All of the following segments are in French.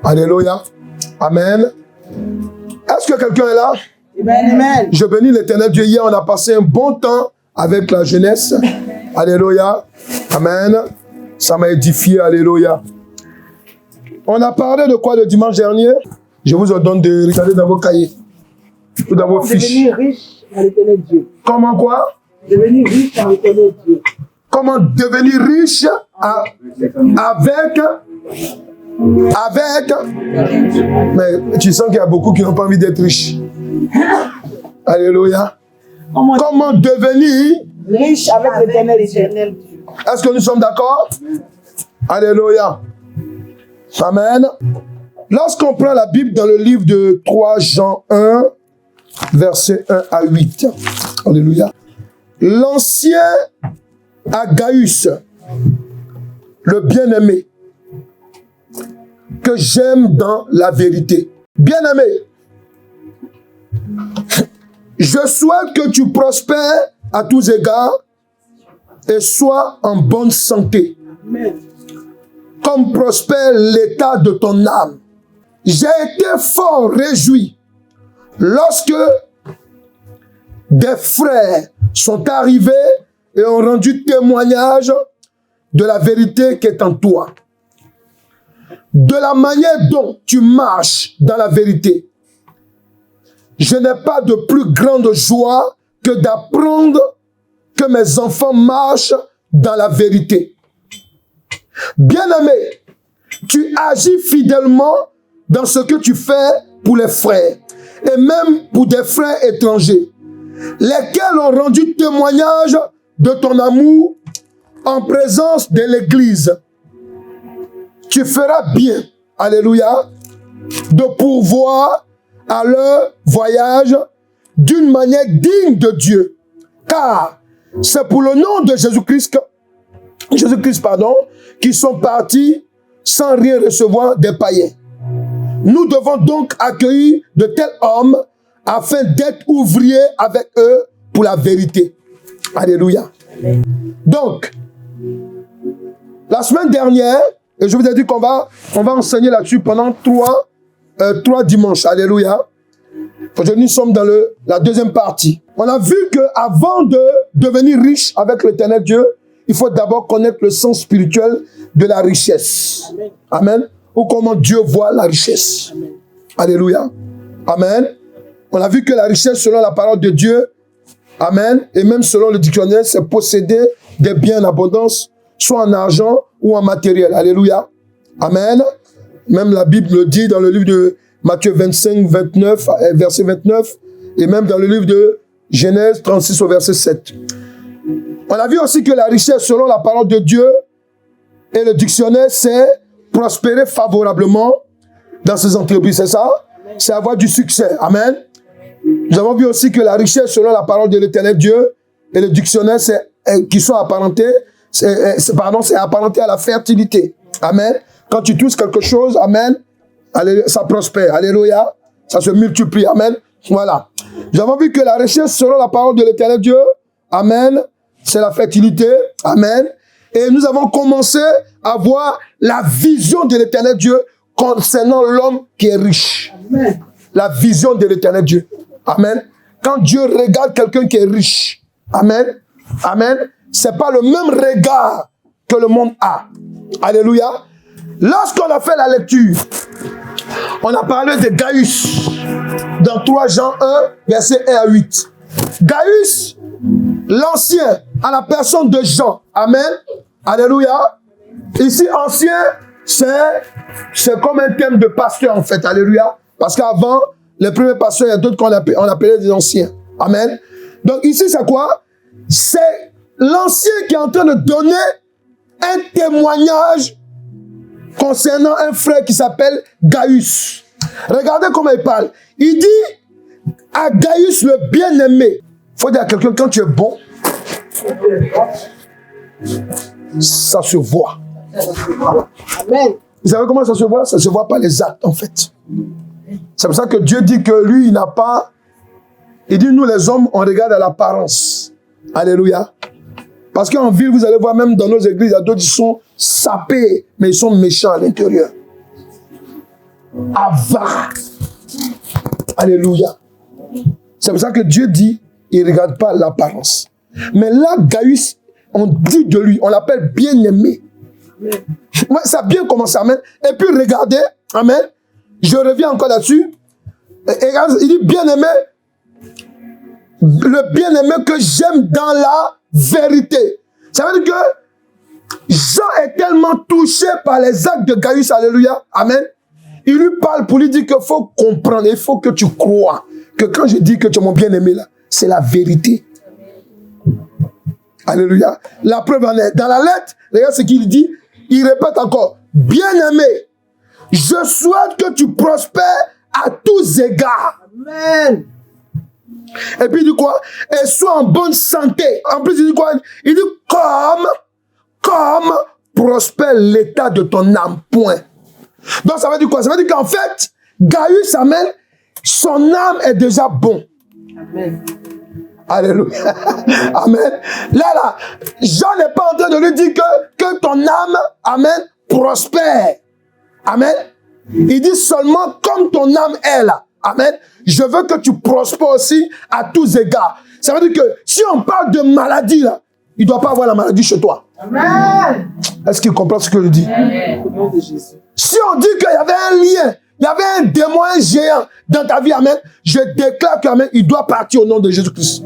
Alléluia. Amen. Est-ce que quelqu'un est là? Amen. Je bénis l'Éternel Dieu. Hier, on a passé un bon temps avec la jeunesse. Alléluia. Amen. Ça m'a édifié. Alléluia. On a parlé de quoi le dimanche dernier? Je vous ordonne de regarder dans vos cahiers ou dans vos fiches. Devenir riche à l'Éternel Dieu. Comment quoi? Devenir riche à l'Éternel Dieu. Comment devenir riche mais tu sens qu'il y a beaucoup qui n'ont pas envie d'être riches. Alléluia. Comment devenir riche avec l'Éternel Dieu. Est-ce que nous sommes d'accord? Alléluia. Amen. Lorsqu'on prend la Bible dans le livre de 3 Jean 1, versets 1 à 8. Alléluia. L'ancien Agaius, le bien-aimé, que j'aime dans la vérité. Bien-aimé, je souhaite que tu prospères à tous égards et sois en bonne santé. Amen. Comme prospère l'état de ton âme. J'ai été fort réjoui lorsque des frères sont arrivés et ont rendu témoignage de la vérité qui est en toi. De la manière dont tu marches dans la vérité. Je n'ai pas de plus grande joie que d'apprendre que mes enfants marchent dans la vérité. Bien-aimé, tu agis fidèlement dans ce que tu fais pour les frères et même pour des frères étrangers, lesquels ont rendu témoignage de ton amour en présence de l'Église. Tu feras bien, alléluia, de pourvoir à leur voyage d'une manière digne de Dieu, car c'est pour le nom de Jésus-Christ, qui sont partis sans rien recevoir des païens. Nous devons donc accueillir de tels hommes afin d'être ouvriers avec eux pour la vérité. Alléluia. Donc, la semaine dernière, et je vous ai dit qu'on va enseigner là-dessus pendant trois dimanches. Alléluia. Aujourd'hui, nous sommes dans la deuxième partie. On a vu qu'avant de devenir riche avec l'Éternel Dieu, il faut d'abord connaître le sens spirituel de la richesse. Amen. Amen. Ou comment Dieu voit la richesse. Amen. Alléluia. Amen. On a vu que la richesse, selon la parole de Dieu, amen, et même selon le dictionnaire, c'est posséder des biens en abondance, soit en argent ou en matériel. Alléluia. Amen. Même la Bible le dit dans le livre de Matthieu 25, 29, verset 29, et même dans le livre de Genèse 36 au verset 7. On a vu aussi que la richesse, selon la parole de Dieu et le dictionnaire, c'est prospérer favorablement dans ses entreprises, c'est ça? C'est avoir du succès. Amen. Nous avons vu aussi que la richesse, selon la parole de l'Éternel Dieu et le dictionnaire, qui sont apparentés, c'est apparenté à la fertilité. Amen. Quand tu touches quelque chose, amen, ça prospère. Alléluia. Ça se multiplie. Amen. Voilà. Nous avons vu que la richesse, selon la parole de l'Éternel Dieu, amen, c'est la fertilité. Amen. Et nous avons commencé à voir la vision de l'Éternel Dieu concernant l'homme qui est riche. Amen. La vision de l'Éternel Dieu. Amen. Quand Dieu regarde quelqu'un qui est riche, amen, amen, c'est pas le même regard que le monde a. Alléluia. Lorsqu'on a fait la lecture, on a parlé de Gaius dans 3 Jean 1, verset 1 à 8. Gaius, l'ancien, à la personne de Jean. Amen. Alléluia. Ici, ancien, c'est comme un thème de pasteur, en fait. Alléluia. Parce qu'avant, les premiers pasteurs, il y a d'autres qu'on appelait des anciens. Amen. Donc ici, c'est quoi? C'est l'ancien qui est en train de donner un témoignage concernant un frère qui s'appelle Gaius. Regardez comment il parle. Il dit à Gaius le bien-aimé. Il faut dire à quelqu'un, quand tu es bon, ça se voit. Amen. Vous savez comment ça se voit? Ça se voit par les actes, en fait. C'est pour ça que Dieu dit que lui, il n'a pas... Il dit, nous les hommes, on regarde à l'apparence. Alléluia. Parce qu'en ville, vous allez voir, même dans nos églises, il y a d'autres qui sont sapés, mais ils sont méchants à l'intérieur. avare. Alléluia. C'est pour ça que Dieu dit, il ne regarde pas l'apparence. Mais là, Gaius, on dit de lui, on l'appelle bien-aimé. Ça a bien commencé, amen. Et puis regardez, amen. Je reviens encore là-dessus. Il dit bien-aimé, le bien-aimé que j'aime dans la vérité. Ça veut dire que Jean est tellement touché par les actes de Gaius, alléluia, amen. Il lui parle pour lui dire qu'il faut comprendre, il faut que tu crois que quand je dis que tu es mon bien-aimé là, c'est la vérité. Alléluia. La preuve en est, dans la lettre, regarde ce qu'il dit, il répète encore, bien-aimé, je souhaite que tu prospères à tous égards. Amen. Et puis il dit quoi? Et sois en bonne santé. En plus, il dit quoi? Il dit comme prospère l'état de ton âme. Point. Donc ça veut dire quoi? Ça veut dire qu'en fait, Gaius, amen, son âme est déjà bon. Amen. Alléluia. Amen. Là, Jean n'est pas en train de lui dire que ton âme, amen, prospère. Amen. Il dit seulement comme ton âme est là. Amen. Je veux que tu prospères aussi à tous égards. Ça veut dire que si on parle de maladie, là, il ne doit pas avoir la maladie chez toi. Amen. Est-ce qu'il comprend ce que je dis? Amen. Au nom de Jésus. Si on dit qu'il y avait un lien, il y avait un démon, un géant dans ta vie, amen, je déclare qu'il doit partir au nom de Jésus-Christ.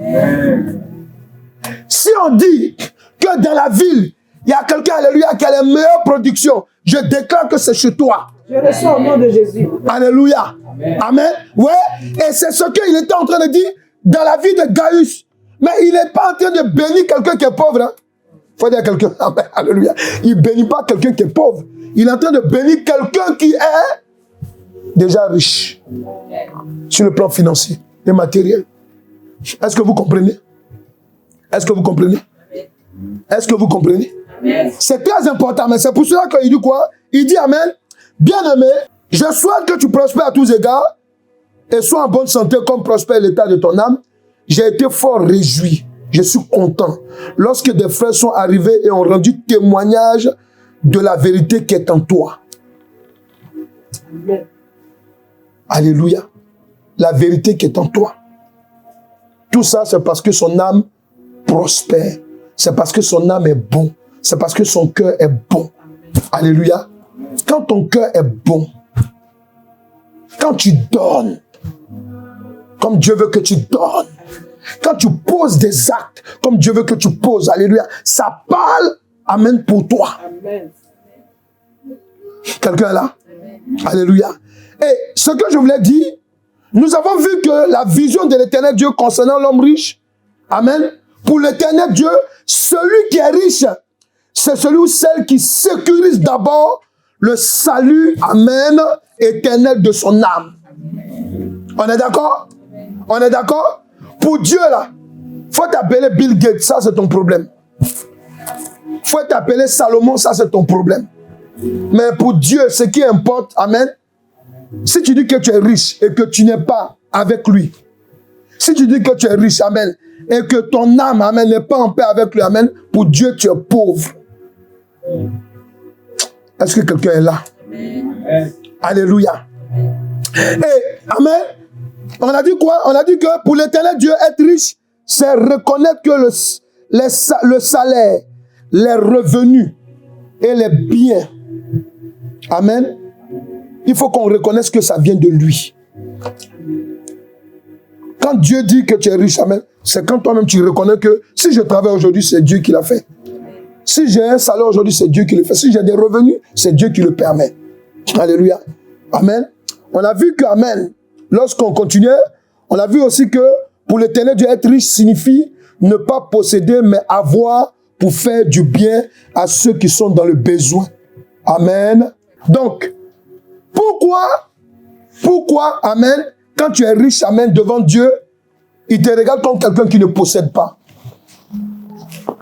Si on dit que dans la ville, il y a quelqu'un, alléluia, qui a les meilleures productions, je déclare que c'est chez toi. Je reçois au nom de Jésus. Alléluia. Amen. Amen. Ouais. Et c'est ce qu'il était en train de dire dans la vie de Gaius. Mais il n'est pas en train de bénir quelqu'un qui est pauvre. Hein? Faut dire quelqu'un. Amen. Alléluia. Il ne bénit pas quelqu'un qui est pauvre. Il est en train de bénir quelqu'un qui est déjà riche. Sur le plan financier et matériel. Est-ce que vous comprenez? Est-ce que vous comprenez? Est-ce que vous comprenez? C'est très important. Mais c'est pour cela qu'il dit quoi? Il dit amen. Bien-aimé, je souhaite que tu prospères à tous égards et sois en bonne santé comme prospère l'état de ton âme. J'ai été fort réjoui. Je suis content lorsque des frères sont arrivés et ont rendu témoignage de la vérité qui est en toi. Amen. Alléluia. La vérité qui est en toi. Tout ça, c'est parce que son âme prospère. C'est parce que son âme est bon. C'est parce que son cœur est bon. Alléluia. Quand ton cœur est bon, quand tu donnes, comme Dieu veut que tu donnes, quand tu poses des actes, comme Dieu veut que tu poses, alléluia, ça parle, amen, pour toi. Amen. Quelqu'un est là? Alléluia. Et ce que je voulais dire, nous avons vu que la vision de l'éternel Dieu concernant l'homme riche, amen, pour l'éternel Dieu, celui qui est riche, c'est celui ou celle qui sécurise d'abord le salut, amen, éternel de son âme. On est d'accord? On est d'accord? Pour Dieu, là, faut t'appeler Bill Gates, ça c'est ton problème. Faut t'appeler Salomon, ça c'est ton problème. Mais pour Dieu, ce qui importe, amen, si tu dis que tu es riche et que tu n'es pas avec lui, si tu dis que tu es riche, amen, et que ton âme, amen, n'est pas en paix avec lui, amen, pour Dieu, tu es pauvre. Est-ce que quelqu'un est là? Amen. Alléluia. Et, amen, on a dit quoi? On a dit que pour l'éternel Dieu, être riche, c'est reconnaître que le salaire, les revenus et les biens, amen, il faut qu'on reconnaisse que ça vient de lui. Quand Dieu dit que tu es riche, amen, c'est quand toi-même tu reconnais que si je travaille aujourd'hui, c'est Dieu qui l'a fait. Si j'ai un salaire aujourd'hui, c'est Dieu qui le fait. Si j'ai des revenus, c'est Dieu qui le permet. Alléluia. Amen. On a vu que, amen, lorsqu'on continuait, on a vu aussi que pour l'éternel Dieu, être riche signifie ne pas posséder, mais avoir pour faire du bien à ceux qui sont dans le besoin. Amen. Donc, pourquoi, amen, quand tu es riche, amen, devant Dieu, il te regarde comme quelqu'un qui ne possède pas.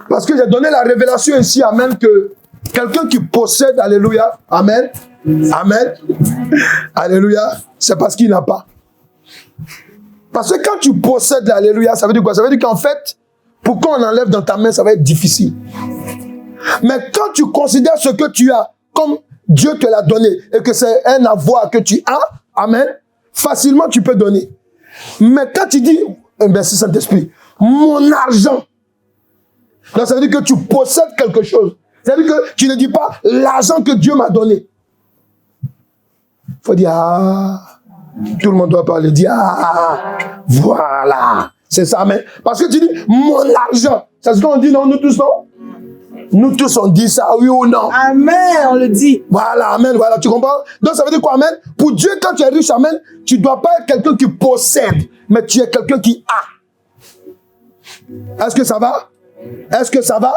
Parce que j'ai donné la révélation ici, amen, que quelqu'un qui possède, alléluia, amen, amen, alléluia, c'est parce qu'il n'a pas. Parce que quand tu possèdes, alléluia, ça veut dire quoi? Ça veut dire qu'en fait, pour qu'on enlève dans ta main, ça va être difficile. Mais quand tu considères ce que tu as comme Dieu te l'a donné et que c'est un avoir que tu as, amen, facilement tu peux donner. Mais quand tu dis, merci Saint-Esprit, mon argent, donc ça veut dire que tu possèdes quelque chose. Ça veut dire que tu ne dis pas l'argent que Dieu m'a donné. Il faut dire, ah, tout le monde doit parler, dire, ah, voilà. C'est ça, amen. Parce que tu dis, mon argent. C'est ce qu'on dit, non, nous tous, non? Nous tous, on dit ça, oui ou non? Amen, on le dit. Voilà, amen, voilà, tu comprends? Donc ça veut dire quoi, amen? Pour Dieu, quand tu es riche, amen, tu ne dois pas être quelqu'un qui possède, mais tu es quelqu'un qui a. Est-ce que ça va? Est-ce que ça va?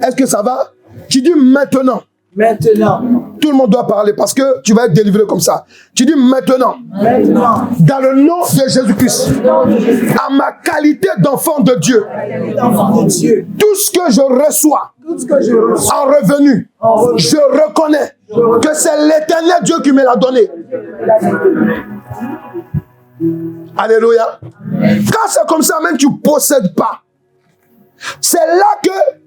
Est-ce que ça va? Tu dis maintenant. Maintenant. Tout le monde doit parler parce que tu vas être délivré comme ça. Tu dis maintenant. Maintenant. Dans le nom de Jésus-Christ. À ma qualité d'enfant de Dieu. Enfant de Dieu. Tout ce que je reçois. Tout ce que je reçois. En revenu. Je reconnais que c'est l'éternel Dieu qui me l'a donné. Alléluia. Quand c'est comme ça, même tu ne possèdes pas. C'est là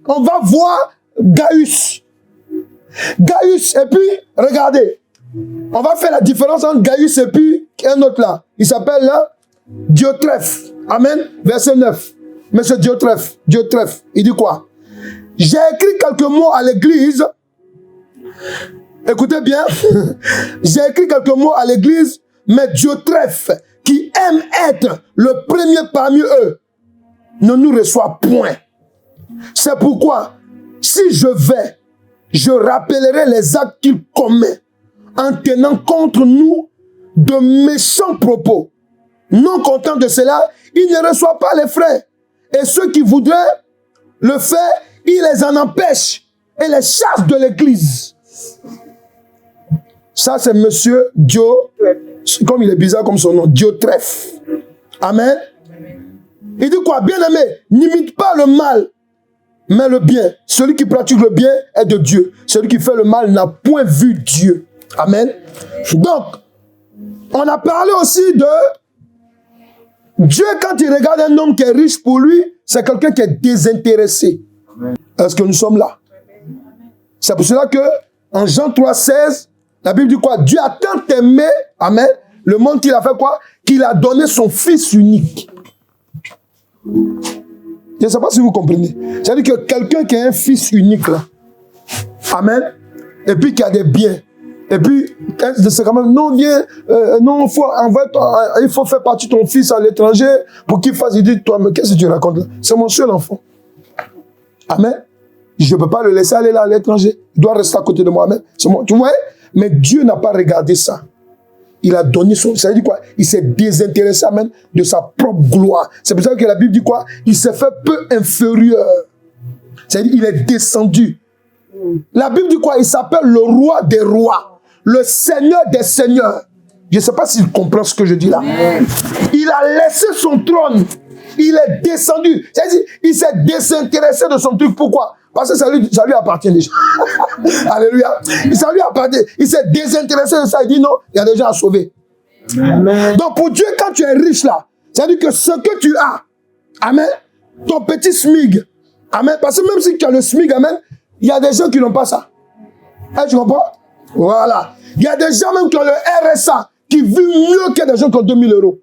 qu'on va voir Gaius. Gaius, et puis, regardez, on va faire la différence entre Gaius et puis un autre là. Il s'appelle là Diotrephe. Amen. Verset 9. Monsieur Diotrephe, il dit quoi? J'ai écrit quelques mots à l'église. Écoutez bien. J'ai écrit quelques mots à l'église, mais Diotrephe, qui aime être le premier parmi eux, ne nous reçoit point. C'est pourquoi, si je vais, je rappellerai les actes qu'il commet en tenant contre nous de méchants propos. Non content de cela, il ne reçoit pas les frères. Et ceux qui voudraient le faire, il les en empêche et les chasse de l'église. Ça, c'est monsieur Dio, comme il est bizarre comme son nom, Diotrephe. Amen. Il dit quoi? Bien-aimé, n'imite pas le mal, mais le bien. Celui qui pratique le bien est de Dieu. Celui qui fait le mal n'a point vu Dieu. Amen. Donc, on a parlé aussi de Dieu, quand il regarde un homme qui est riche pour lui, c'est quelqu'un qui est désintéressé. Est-ce que nous sommes là? C'est pour cela que, en Jean 3,16, la Bible dit quoi? Dieu a tant aimé, amen, le monde qu'il a fait quoi? Qu'il a donné son Fils unique. Je ne sais pas si vous comprenez. C'est-à-dire que quelqu'un qui a un fils unique, là, amen, et puis qui a des biens, et puis, c'est quand même, non, viens, non, il faut faire partie de ton fils à l'étranger pour qu'il fasse, il dit, toi, mais qu'est-ce que tu racontes là? C'est mon seul enfant. Amen. Je ne peux pas le laisser aller là à l'étranger. Il doit rester à côté de moi. Amen. Tu vois? Mais Dieu n'a pas regardé ça. Il a donné son... Ça veut dire quoi? Il s'est désintéressé, amen, de sa propre gloire. C'est pour ça que la Bible dit quoi? Il s'est fait peu inférieur. C'est-à-dire qu'il est descendu. La Bible dit quoi? Il s'appelle le roi des rois. Le seigneur des seigneurs. Je ne sais pas s'il comprend ce que je dis là. Il a laissé son trône. Il est descendu. C'est-à-dire il s'est désintéressé de son truc. Pourquoi? Parce que ça lui appartient déjà. Alléluia. Ça lui appartient. Il s'est désintéressé de ça. Il dit non, il y a des gens à sauver. Amen. Donc pour Dieu, quand tu es riche là, c'est-à-dire que ce que tu as, amen, ton petit SMIG, amen, parce que même si tu as le SMIG, amen, il y a des gens qui n'ont pas ça. Tu comprends? Voilà. Il y a des gens même qui ont le RSA, qui vivent mieux que des gens qui ont 2000 €.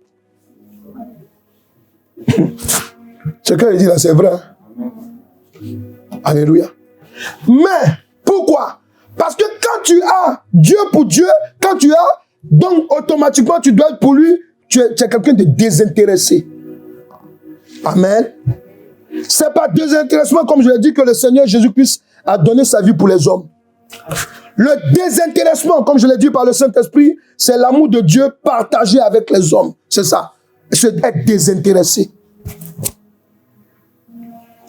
Ce qu'il dit là, c'est vrai. Alléluia. Mais, pourquoi? Parce que quand tu as Dieu pour Dieu, quand tu as, donc automatiquement tu dois être pour lui, tu es quelqu'un de désintéressé. Amen. C'est pas désintéressement, comme je l'ai dit, que le Seigneur Jésus-Christ a donné sa vie pour les hommes. Le désintéressement, comme je l'ai dit par le Saint-Esprit, c'est l'amour de Dieu partagé avec les hommes. C'est ça. C'est être désintéressé.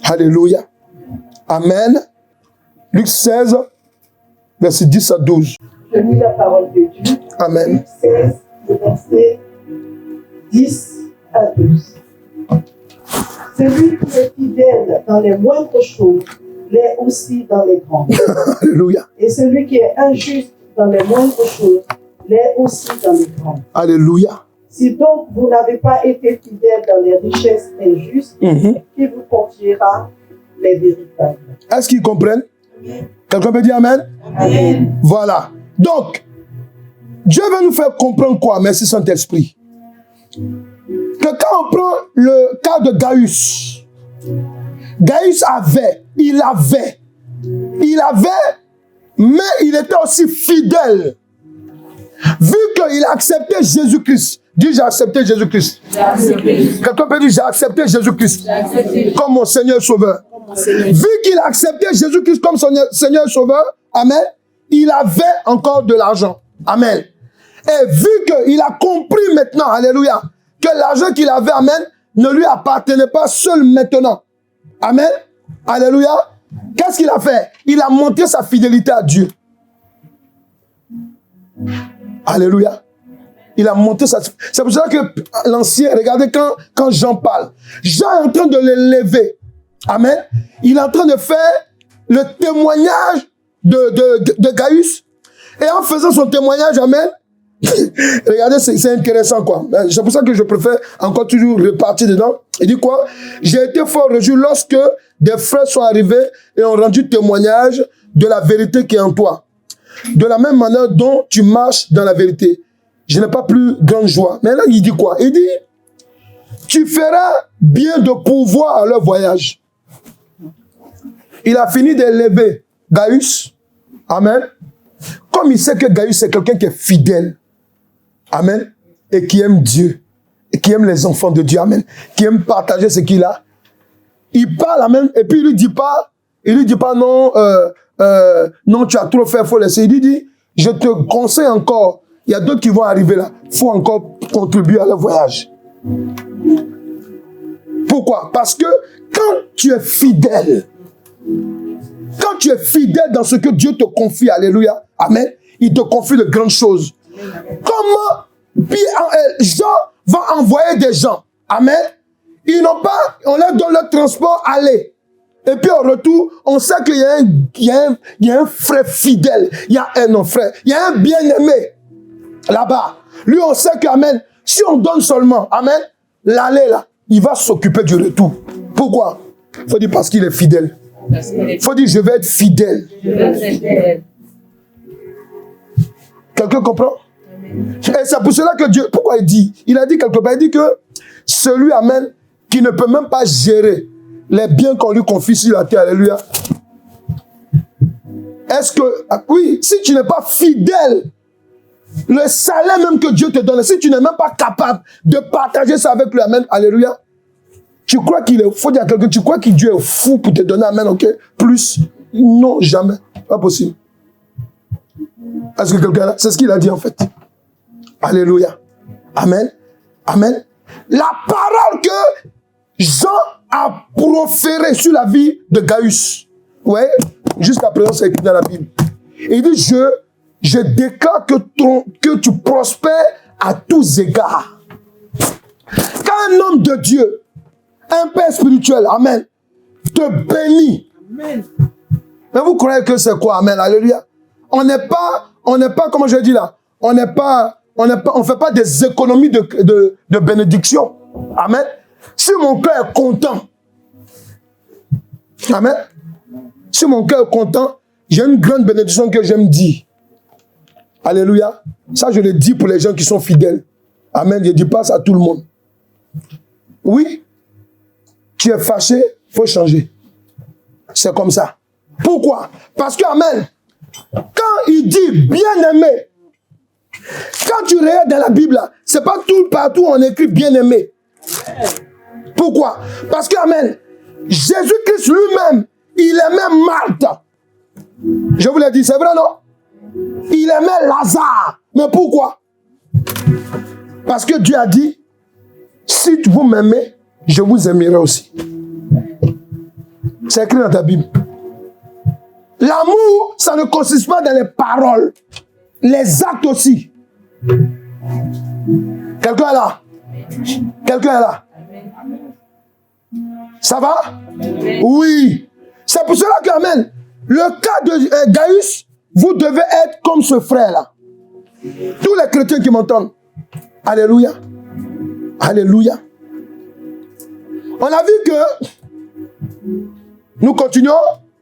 Alléluia. Amen. Luc 16, verset 10 à 12. Je lis la parole de Dieu. Amen. Luc 16, verset 10 à 12. Celui qui est fidèle dans les moindres choses l'est aussi dans les grandes. Alléluia. Et celui qui est injuste dans les moindres choses l'est aussi dans les grandes. Alléluia. Si donc vous n'avez pas été fidèle dans les richesses injustes, qui vous confiera les véritables? Est-ce qu'ils comprennent? Quelqu'un peut dire Amen? Amen. Voilà. Donc, Dieu veut nous faire comprendre quoi? Merci Saint-Esprit. Que quand on prend le cas de Gaius, Gaius il avait, mais il était aussi fidèle. Vu qu'il a accepté Jésus-Christ. Dis, j'ai accepté Jésus-Christ. Quelqu'un peut dire, j'ai accepté Jésus-Christ comme mon Seigneur Sauveur. Vu qu'il a accepté Jésus-Christ comme son Seigneur Sauveur, amen, il avait encore de l'argent. Amen. Et vu qu'il a compris maintenant, alléluia, que l'argent qu'il avait, amen, ne lui appartenait pas seul maintenant. Amen. Alléluia. Qu'est-ce qu'il a fait? Il a montré sa fidélité à Dieu. Alléluia. Il a monté ça. C'est pour ça que l'ancien, regardez quand Jean parle. Jean est en train de l'élever. Amen. Il est en train de faire le témoignage de Gaius. Et en faisant son témoignage, amen. Regardez, c'est intéressant quoi. C'est pour ça que je préfère encore toujours repartir dedans. Il dit quoi? J'ai été fort réjoui lorsque des frères sont arrivés et ont rendu témoignage de la vérité qui est en toi. De la même manière dont tu marches dans la vérité. Je n'ai pas plus grande joie. Mais là, il dit quoi? Il dit, tu feras bien de pouvoir à leur voyage. Il a fini d'élever Gaius. Amen. Comme il sait que Gaius c'est quelqu'un qui est fidèle. Amen. Et qui aime Dieu. Et qui aime les enfants de Dieu. Amen. Qui aime partager ce qu'il a. Il parle, amen. Et puis il lui dit pas non, non, tu as trop fait, il faut laisser. Il lui dit, je te conseille encore. Il y a d'autres qui vont arriver là. Il faut encore contribuer à leur voyage. Pourquoi? Parce que quand tu es fidèle dans ce que Dieu te confie, alléluia, amen, il te confie de grandes choses. Comment Jean va envoyer des gens, amen, ils n'ont pas, on leur donne leur transport, aller. Et puis au retour, on sait qu'il y a un frère fidèle, il y a un frère, il y a un bien-aimé. Là-bas, lui on sait qu'amen, si on donne seulement, amen, l'aller là, il va s'occuper du retour. Pourquoi? Il faut dire parce qu'il est fidèle. Il faut dire je vais être fidèle. Quelqu'un comprend? Et c'est pour cela que Dieu, pourquoi il dit? Il a dit quelque part, il dit que celui, amen, qui ne peut même pas gérer les biens qu'on lui confie sur la terre, alléluia. Est-ce que, oui, si tu n'es pas fidèle, le salaire même que Dieu te donne, si tu n'es même pas capable de partager ça avec lui, amen, alléluia, tu crois qu'il est, faut dire à quelqu'un, tu crois que Dieu est fou pour te donner, amen, ok, plus? Non, jamais, pas possible. Est-ce que quelqu'un, c'est ce qu'il a dit en fait. Alléluia. Amen. Amen. La parole que Jean a proférée sur la vie de Gaius. Oui, jusqu'à présent, c'est écrit dans la Bible. Il dit, je déclare que tu prospères à tous égards. Quand un homme de Dieu, un père spirituel, amen, te bénit. Amen. Mais vous croyez que c'est quoi, amen, alléluia? On n'est pas, comment je dis là, on fait pas des économies de bénédiction. Amen. Si mon cœur est content, amen. Si mon cœur est content, j'ai une grande bénédiction que j'aime dire. Alléluia. Ça, je le dis pour les gens qui sont fidèles. Amen. Je ne dis pas ça à tout le monde. Oui, tu es fâché, il faut changer. C'est comme ça. Pourquoi? Parce que, amen, quand il dit bien-aimé, quand tu regardes dans la Bible, c'est pas tout partout où on écrit bien-aimé. Pourquoi? Parce que, amen, Jésus-Christ lui-même, il aimait Marthe. Je vous l'ai dit, c'est vrai, non? Il aimait Lazare. Mais pourquoi? Parce que Dieu a dit, si vous m'aimez, je vous aimerai aussi. C'est écrit dans ta Bible. L'amour, ça ne consiste pas dans les paroles, les actes aussi. Quelqu'un est là? Quelqu'un est là? Ça va? Oui. C'est pour cela que, amen, le cas de Gaius, vous devez être comme ce frère-là. Tous les chrétiens qui m'entendent. Alléluia. Alléluia. On a vu que nous continuons.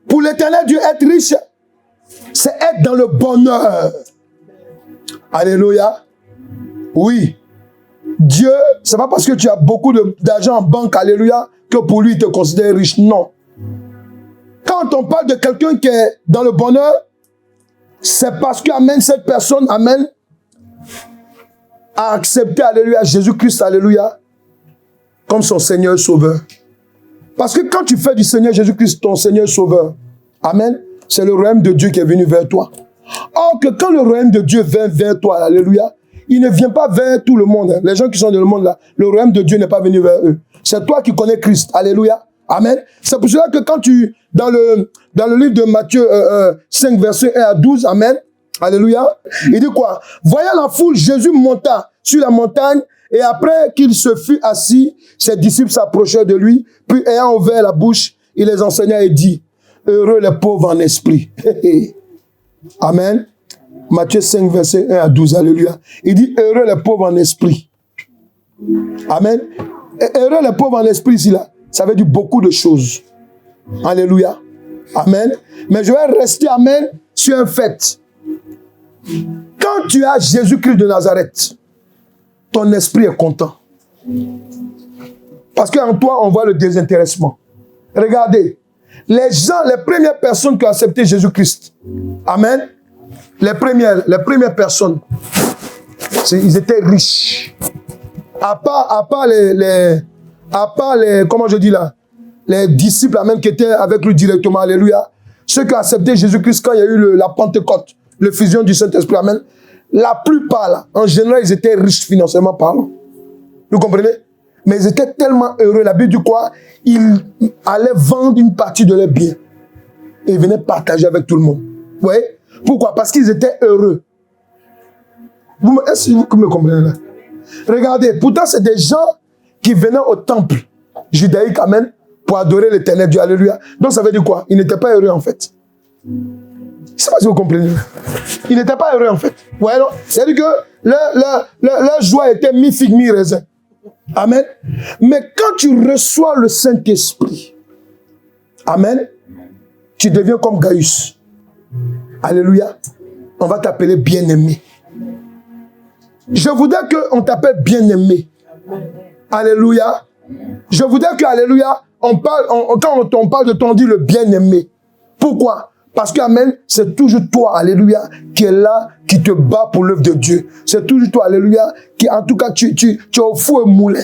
Pour l'Éternel Dieu, être riche, c'est être dans le bonheur. Alléluia. Oui. Dieu, c'est pas parce que tu as beaucoup d'argent en banque, alléluia, que pour lui, il te considère riche. Non. Quand on parle de quelqu'un qui est dans le bonheur, c'est parce que, amen, cette personne, amen, a accepté, alléluia, Jésus-Christ, alléluia, comme son Seigneur Sauveur. Parce que quand tu fais du Seigneur Jésus-Christ ton Seigneur Sauveur, amen, c'est le royaume de Dieu qui est venu vers toi. Or que quand le royaume de Dieu vient vers toi, alléluia, il ne vient pas vers tout le monde. Les gens qui sont dans le monde là, le royaume de Dieu n'est pas venu vers eux. C'est toi qui connais Christ. Alléluia. Amen. C'est pour cela que quand tu, dans le livre de Matthieu 5, verset 1 à 12, amen. Alléluia. Il dit quoi? Voyant la foule, Jésus monta sur la montagne et après qu'il se fut assis, ses disciples s'approchèrent de lui, puis ayant ouvert la bouche, il les enseigna et dit, heureux les pauvres en esprit. Amen. Matthieu 5, verset 1 à 12, alléluia. Il dit, heureux les pauvres en esprit. Amen. Et heureux les pauvres en esprit, ici, là, ça veut dire beaucoup de choses. Alléluia. Amen. Mais je vais rester, amen, sur un fait. Quand tu as Jésus-Christ de Nazareth, ton esprit est content. Parce qu'en toi, on voit le désintéressement. Regardez, les gens, les premières personnes qui ont accepté Jésus-Christ, amen, les premières personnes, ils étaient riches. À part les, comment je dis là, les disciples, amen, qui étaient avec lui directement, alléluia. Ceux qui ont accepté Jésus-Christ quand il y a eu la Pentecôte, le fusion du Saint-Esprit, amen. La plupart, là, en général, ils étaient riches financièrement parlant. Vous comprenez? Mais ils étaient tellement heureux. La Bible dit quoi? Ils allaient vendre une partie de leurs biens. Et ils venaient partager avec tout le monde. Vous voyez? Pourquoi? Parce qu'ils étaient heureux. Est-ce que vous me comprenez là? Regardez, pourtant c'est des gens qui venaient au temple judaïque, amen, pour adorer l'éternel Dieu, alléluia. Donc ça veut dire quoi? Ils n'étaient pas heureux en fait. Je ne sais pas si vous comprenez. Ils n'étaient pas heureux en fait. Vous voyez, non? C'est-à-dire que leur joie était mi-figue, mi-raisin. Amen. Mais quand tu reçois le Saint-Esprit, amen, tu deviens comme Gaius. Alléluia. On va t'appeler bien-aimé. Je voudrais qu'on t'appelle bien-aimé. Alléluia. Je voudrais que, alléluia, quand on parle de toi, on dit le bien-aimé. Pourquoi? Parce que, amen, c'est toujours toi, alléluia, qui est là, qui te bat pour l'œuvre de Dieu. C'est toujours toi, alléluia, qui, en tout cas, tu es au four et moulin.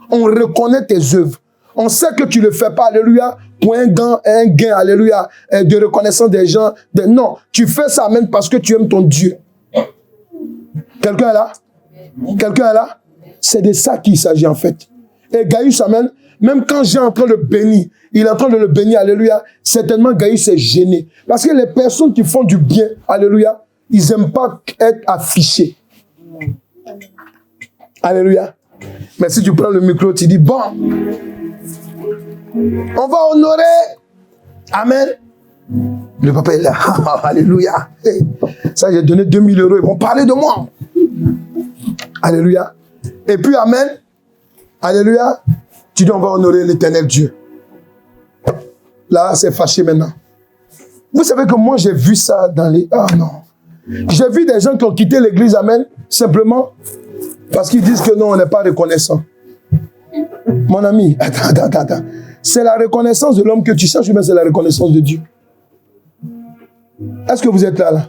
On reconnaît tes œuvres. On sait que tu ne le fais pas, alléluia, pour un gain, alléluia, de reconnaissance des gens. Non, tu fais ça, amen, parce que tu aimes ton Dieu. Quelqu'un est là? Quelqu'un est là? C'est de ça qu'il s'agit en fait. Et Gaius, amen, même quand Jean est en train de le bénir, il est en train de le bénir, alléluia, certainement Gaius est gêné. Parce que les personnes qui font du bien, alléluia, ils n'aiment pas être affichés. Alléluia. Mais si tu prends le micro, tu dis, bon, on va honorer, amen. Le papa est là, alléluia. Ça, j'ai donné 2000 €, ils vont parler de moi. Alléluia. Et puis, amen. Alléluia. Tu dis, on va honorer l'éternel Dieu. Là, c'est fâché maintenant. Vous savez que moi, j'ai vu ça dans les... Ah non. J'ai vu des gens qui ont quitté l'église, amen, simplement parce qu'ils disent que non, on n'est pas reconnaissant. Mon ami, attends. C'est la reconnaissance de l'homme que tu cherches, mais c'est la reconnaissance de Dieu. Est-ce que vous êtes là?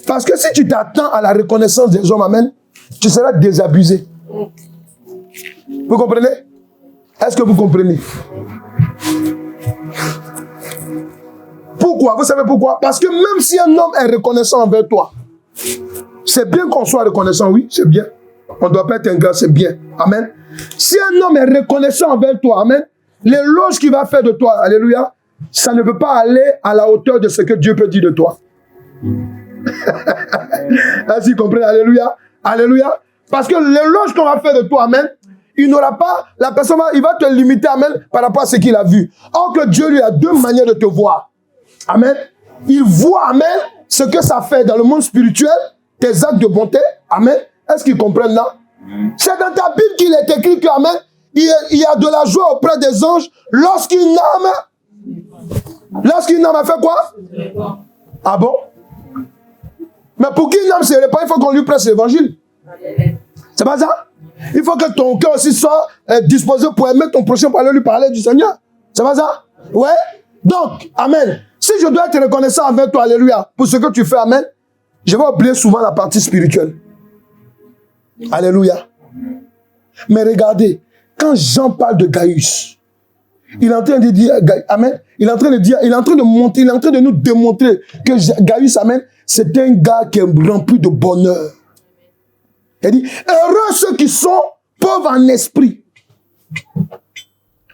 Parce que si tu t'attends à la reconnaissance des hommes, amen, tu seras désabusé. Vous comprenez? Est-ce que vous comprenez? Pourquoi? Vous savez pourquoi? Parce que même si un homme est reconnaissant envers toi, c'est bien qu'on soit reconnaissant, oui, c'est bien. On ne doit pas être ingrat, c'est bien. Amen. Si un homme est reconnaissant envers toi, amen, l'éloge qu'il va faire de toi, alléluia, ça ne peut pas aller à la hauteur de ce que Dieu peut dire de toi. Est-ce que vous comprenez? Alléluia. Alléluia. Parce que l'éloge qu'on va faire de toi, amen, il n'aura pas, la personne, il va te limiter, amen, par rapport à ce qu'il a vu. Or que Dieu lui a deux manières de te voir. Amen. Il voit, amen, ce que ça fait dans le monde spirituel, tes actes de bonté. Amen. Est-ce qu'ils comprennent là? C'est dans ta Bible qu'il est écrit que, amen, il y a de la joie auprès des anges lorsqu'une âme a fait quoi? Ah bon? Mais pour qu'une âme se répand, il faut qu'on lui presse l'évangile. C'est pas ça? Il faut que ton cœur aussi soit disposé pour aimer ton prochain, pour aller lui parler du Seigneur. C'est pas ça? Ouais? Donc, amen. Si je dois être reconnaissant envers toi, alléluia, pour ce que tu fais, amen, je vais oublier souvent la partie spirituelle. Alléluia. Mais regardez, quand Jean parle de Gaius, il est en train de dire, amen, il est en train de dire, il est en train de monter, il est en train de nous démontrer que Gaius, amen, c'est un gars qui est rempli de bonheur. Il dit, heureux ceux qui sont pauvres en esprit.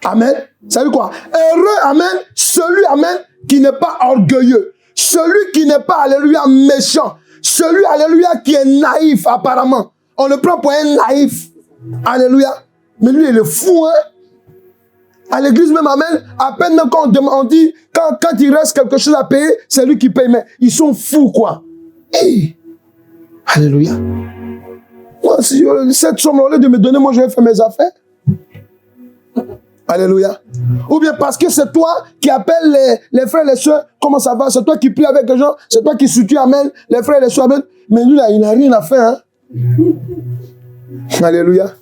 Amen. Ça veut dire quoi? Heureux, amen, celui, amen, qui n'est pas orgueilleux. Celui qui n'est pas, alléluia, méchant. Celui, alléluia, qui est naïf, apparemment. On le prend pour un naïf. Alléluia. Mais lui, il est fou, hein. À l'église même, amen, à peine même quand on dit, quand il reste quelque chose à payer, c'est lui qui paye. Mais ils sont fous, quoi. Hey. Alléluia. Moi, si cette somme, au lieu de me donner, moi, je vais faire mes affaires. Alléluia. Ou bien parce que c'est toi qui appelles les frères et les soeurs, comment ça va? C'est toi qui prie avec les gens, c'est toi qui soutiens, amen, les frères et les soeurs, amen. Mais lui, là, il n'a rien à faire, hein. Alléluia.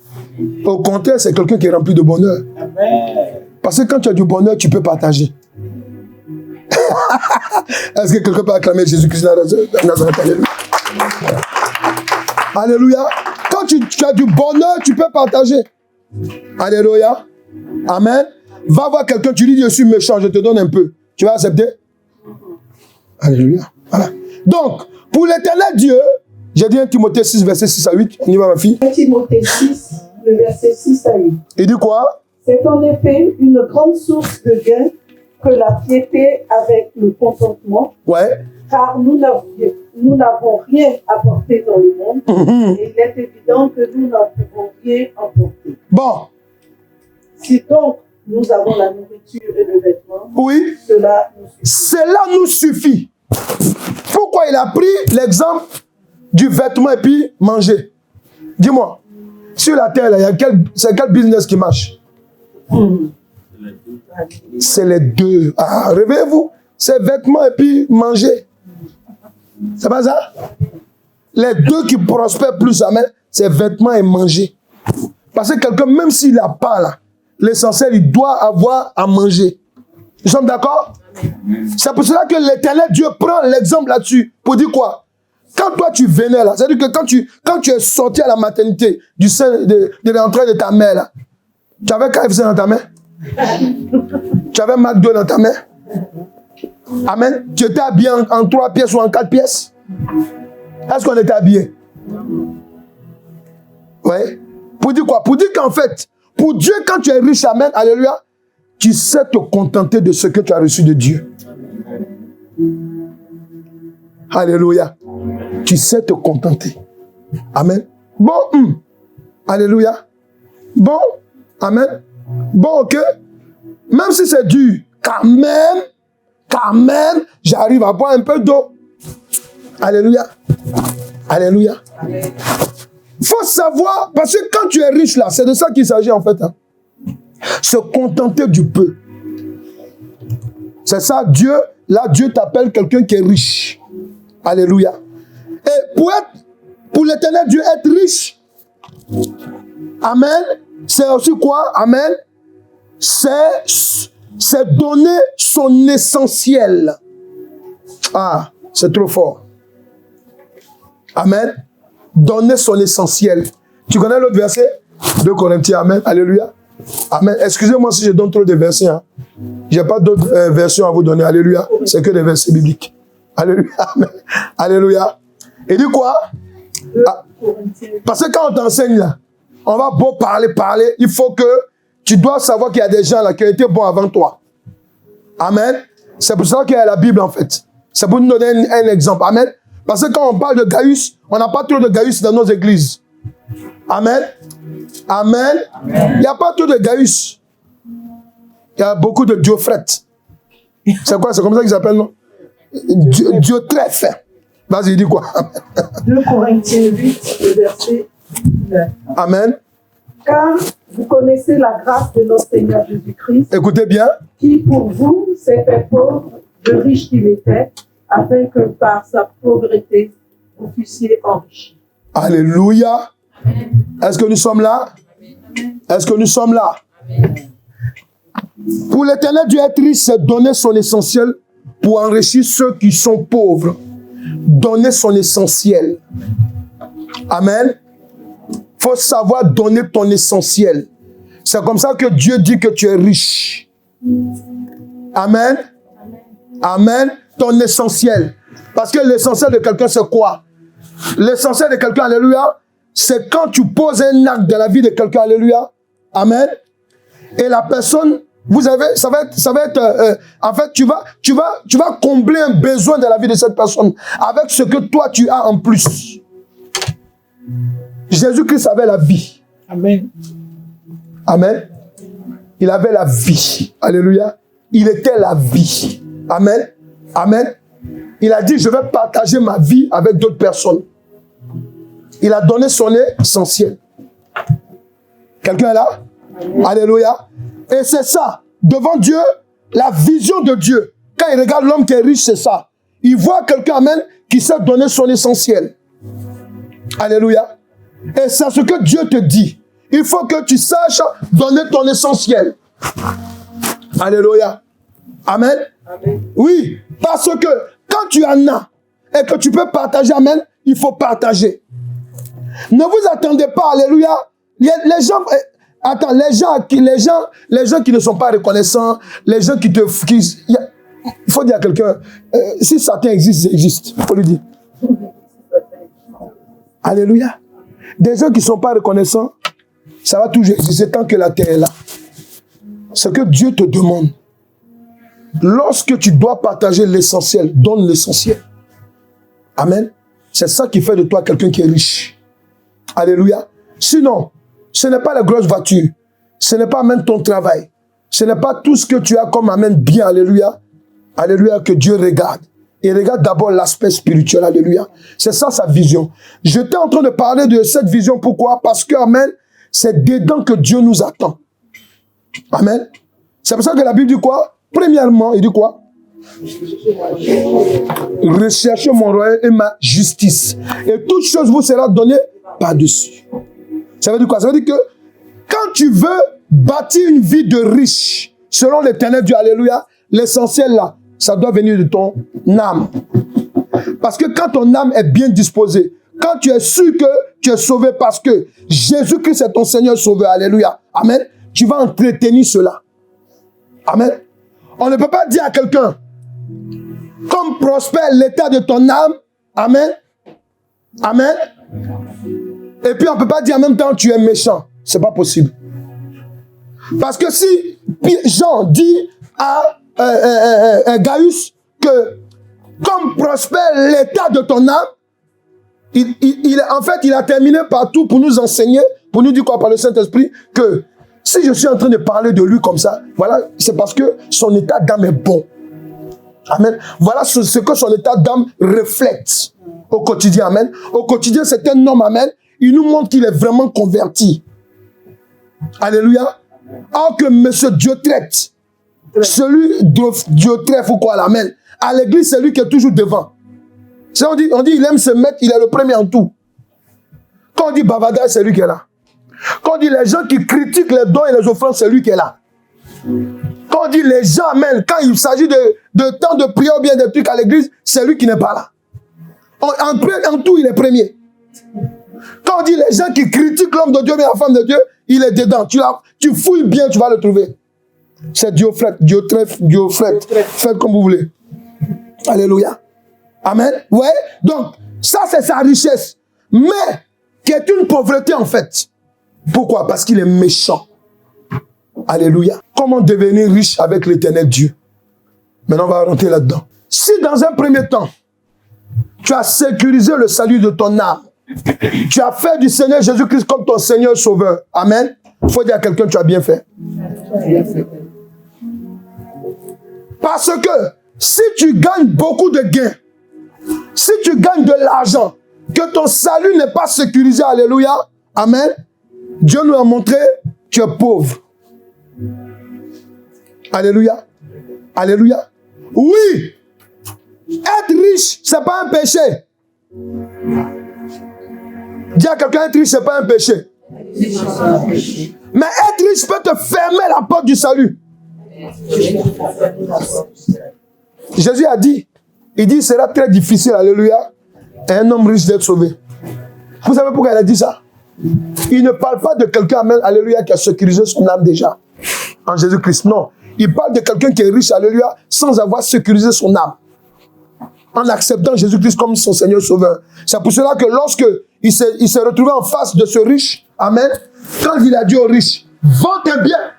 Au contraire, c'est quelqu'un qui est rempli de bonheur. Amen. Parce que quand tu as du bonheur, tu peux partager. Est-ce que quelqu'un peut acclamer Jésus-Christ de Nazareth? Alléluia. Alléluia. Quand tu as du bonheur, tu peux partager. Alléluia. Amen. Va voir quelqu'un, tu lui dis, je suis méchant, je te donne un peu. Tu vas accepter? Alléluia. Voilà. Donc, pour l'éternel Dieu, j'ai dit 1 Timothée 6, verset 6 à 8. On y va, ma fille. 1 Timothée 6, le verset 6 à 8. Il dit quoi? C'est en effet une grande source de gain que la piété avec le contentement. Ouais. Car nous n'avons rien apporté dans le monde, et il est évident que nous n'en pouvons rien emporter. Bon. Si donc nous avons la nourriture et le vêtement, oui, cela nous suffit. Pourquoi il a pris l'exemple du vêtement et puis manger? Dis-moi, sur la terre, c'est quel business qui marche? C'est les deux. Ah, réveillez-vous. C'est vêtements et puis manger. C'est pas ça? Les deux qui prospèrent plus, amen, c'est vêtements et manger. Parce que quelqu'un, même s'il n'a pas là, l'essentiel, il doit avoir à manger. Nous sommes d'accord? C'est pour cela que l'éternel Dieu prend l'exemple là-dessus. Pour dire quoi? Quand toi tu venais là, c'est-à-dire que quand tu es sorti à la maternité du sein de l'entrée de ta mère là, tu avais KFC dans ta main? Tu avais McDo dans ta main? Amen. Tu étais habillé en 3 pièces ou en 4 pièces? Est-ce qu'on était habillé? Oui. Pour dire quoi? Pour dire qu'en fait, pour Dieu, quand tu es riche, amen, alléluia, tu sais te contenter de ce que tu as reçu de Dieu. Alléluia. Tu sais te contenter. Amen. Bon, alléluia. Bon, amen. Bon, ok. Même si c'est dur, quand même, j'arrive à boire un peu d'eau. Alléluia. Alléluia. Il faut savoir, parce que quand tu es riche là, c'est de ça qu'il s'agit en fait. Hein. Se contenter du peu. C'est ça, Dieu t'appelle quelqu'un qui est riche. Alléluia. Et pour l'éternel Dieu, être riche, amen, c'est aussi quoi? Amen. C'est donner son essentiel. Ah, c'est trop fort. Amen. Donner son essentiel. Tu connais l'autre verset? 2 Corinthiens, amen. Alléluia. Amen. Excusez-moi si je donne trop de versets. Hein. Je n'ai pas d'autres versions à vous donner. Alléluia. C'est que des versets bibliques. Alléluia. Amen. Alléluia. Et dit quoi? Ah, parce que quand on t'enseigne là, on va beau parler. Il faut que tu dois savoir qu'il y a des gens là qui ont été bons avant toi. Amen. C'est pour ça qu'il y a la Bible en fait. C'est pour nous donner un exemple. Amen. Parce que quand on parle de Gaius, on n'a pas trop de Gaius dans nos églises. Amen. Amen. Il n'y a pas trop de Gaius. Il y a beaucoup de Diophrètes. C'est quoi? C'est comme ça qu'ils s'appellent, non? Diotrephes. Vas-y, dis quoi? 2 Corinthiens 8, le verset 9. Amen. Car vous connaissez la grâce de notre Seigneur Jésus-Christ. Écoutez bien. Qui pour vous s'est fait pauvre, de riche qu'il était, afin que par sa pauvreté, officier enrichi. Alléluia. Est-ce que nous sommes là? Est-ce que nous sommes là? Pour l'Éternel, Dieu être riche, c'est donner son essentiel pour enrichir ceux qui sont pauvres. Donner son essentiel. Amen. Il faut savoir donner ton essentiel. C'est comme ça que Dieu dit que tu es riche. Amen. Amen. Ton essentiel. Parce que l'essentiel de quelqu'un, c'est quoi? L'essentiel de quelqu'un, alléluia, c'est quand tu poses un acte dans la vie de quelqu'un, alléluia. Amen. Et la personne, vous avez, ça va être, en fait, tu vas combler un besoin de la vie de cette personne avec ce que toi tu as en plus. Jésus-Christ avait la vie. Amen. Amen. Il avait la vie. Alléluia. Il était la vie. Amen. Amen. Il a dit, je vais partager ma vie avec d'autres personnes. Il a donné son essentiel. Quelqu'un est là? Alléluia. Et c'est ça. Devant Dieu, la vision de Dieu. Quand il regarde l'homme qui est riche, c'est ça. Il voit quelqu'un, amen, qui sait donner son essentiel. Alléluia. Et c'est ce que Dieu te dit. Il faut que tu saches donner ton essentiel. Alléluia. Amen. Amen. Oui, parce que quand tu en as et que tu peux partager, amen, il faut partager. Ne vous attendez pas, alléluia. Les gens, attends, les gens qui ne sont pas reconnaissants, les gens il faut dire à quelqu'un, si Satan existe, il existe. Il faut lui dire. Alléluia. Des gens qui ne sont pas reconnaissants, ça va toujours exister tant que la terre est là. Ce que Dieu te demande, lorsque tu dois partager l'essentiel, donne l'essentiel. Amen. C'est ça qui fait de toi quelqu'un qui est riche. Alléluia. Sinon, ce n'est pas la grosse voiture. Ce n'est pas même ton travail. Ce n'est pas tout ce que tu as comme amène bien. Alléluia. Alléluia, que Dieu regarde. Il regarde d'abord l'aspect spirituel. Alléluia. C'est ça sa vision. J'étais en train de parler de cette vision. Pourquoi? Parce que, amen, c'est dedans que Dieu nous attend. Amen. C'est pour ça que la Bible dit quoi? Premièrement, il dit quoi? Recherchez mon royaume et ma justice. Et toute chose vous sera donnée par-dessus. Ça veut dire quoi? Ça veut dire que quand tu veux bâtir une vie de riche, selon l'Éternel Dieu, alléluia, l'essentiel là, ça doit venir de ton âme. Parce que quand ton âme est bien disposée, quand tu es sûr que tu es sauvé parce que Jésus-Christ est ton Seigneur sauveur, alléluia, amen, tu vas entretenir cela. Amen. On ne peut pas dire à quelqu'un, comme prospère l'état de ton âme, amen, amen, et puis on ne peut pas dire en même temps tu es méchant. C'est pas possible. Parce que si Jean dit à Gaius que comme prospère l'état de ton âme, en fait, il a terminé par tout pour nous enseigner, pour nous dire quoi par le Saint-Esprit, que si je suis en train de parler de lui comme ça, voilà, c'est parce que son état d'âme est bon. Amen. Voilà ce que son état d'âme reflète au quotidien. Amen. Au quotidien, c'est un homme, amen. Il nous montre qu'il est vraiment converti. Alléluia. Alors que monsieur Dieu traite, celui Dieu traite ou quoi, amen. À l'église, c'est lui qui est toujours devant. On dit, il aime se mettre, il est le premier en tout. Quand on dit bavardage, c'est lui qui est là. Quand on dit les gens qui critiquent les dons et les offrandes, c'est lui qui est là. Quand on dit les gens, amen, quand il s'agit de temps de prière ou bien des trucs à l'église, c'est lui qui n'est pas là. En tout, il est premier. Quand on dit les gens qui critiquent l'homme de Dieu et la femme de Dieu, il est dedans. Tu fouilles bien, tu vas le trouver. C'est Diophrète, Diophrète. Faites comme vous voulez. Alléluia. Amen. Ouais. Donc, ça c'est sa richesse. Mais, qui est une pauvreté en fait. Pourquoi? Parce qu'il est méchant. Alléluia. Comment devenir riche avec l'Éternel Dieu? Maintenant, on va rentrer là-dedans. Si dans un premier temps, tu as sécurisé le salut de ton âme, tu as fait du Seigneur Jésus-Christ comme ton Seigneur Sauveur. Amen. Il faut dire à quelqu'un, tu as bien fait. Parce que si tu gagnes beaucoup de gains, si tu gagnes de l'argent, que ton salut n'est pas sécurisé, alléluia, amen, Dieu nous a montré, tu es pauvre. Alléluia. Alléluia. Oui, être riche, ce n'est pas un péché. Dis à quelqu'un, être riche, ce n'est pas un péché. Mais être riche peut te fermer la porte du salut. Jésus a dit, il dit, il sera très difficile, alléluia, à un homme riche d'être sauvé. Vous savez pourquoi il a dit ça? Il ne parle pas de quelqu'un, amen, alléluia, qui a sécurisé son âme déjà, en Jésus-Christ. Non, il parle de quelqu'un qui est riche, alléluia, sans avoir sécurisé son âme, en acceptant Jésus-Christ comme son Seigneur Sauveur. C'est pour cela que lorsque il s'est retrouvé en face de ce riche, amen, quand il a dit au riche, vends tes biens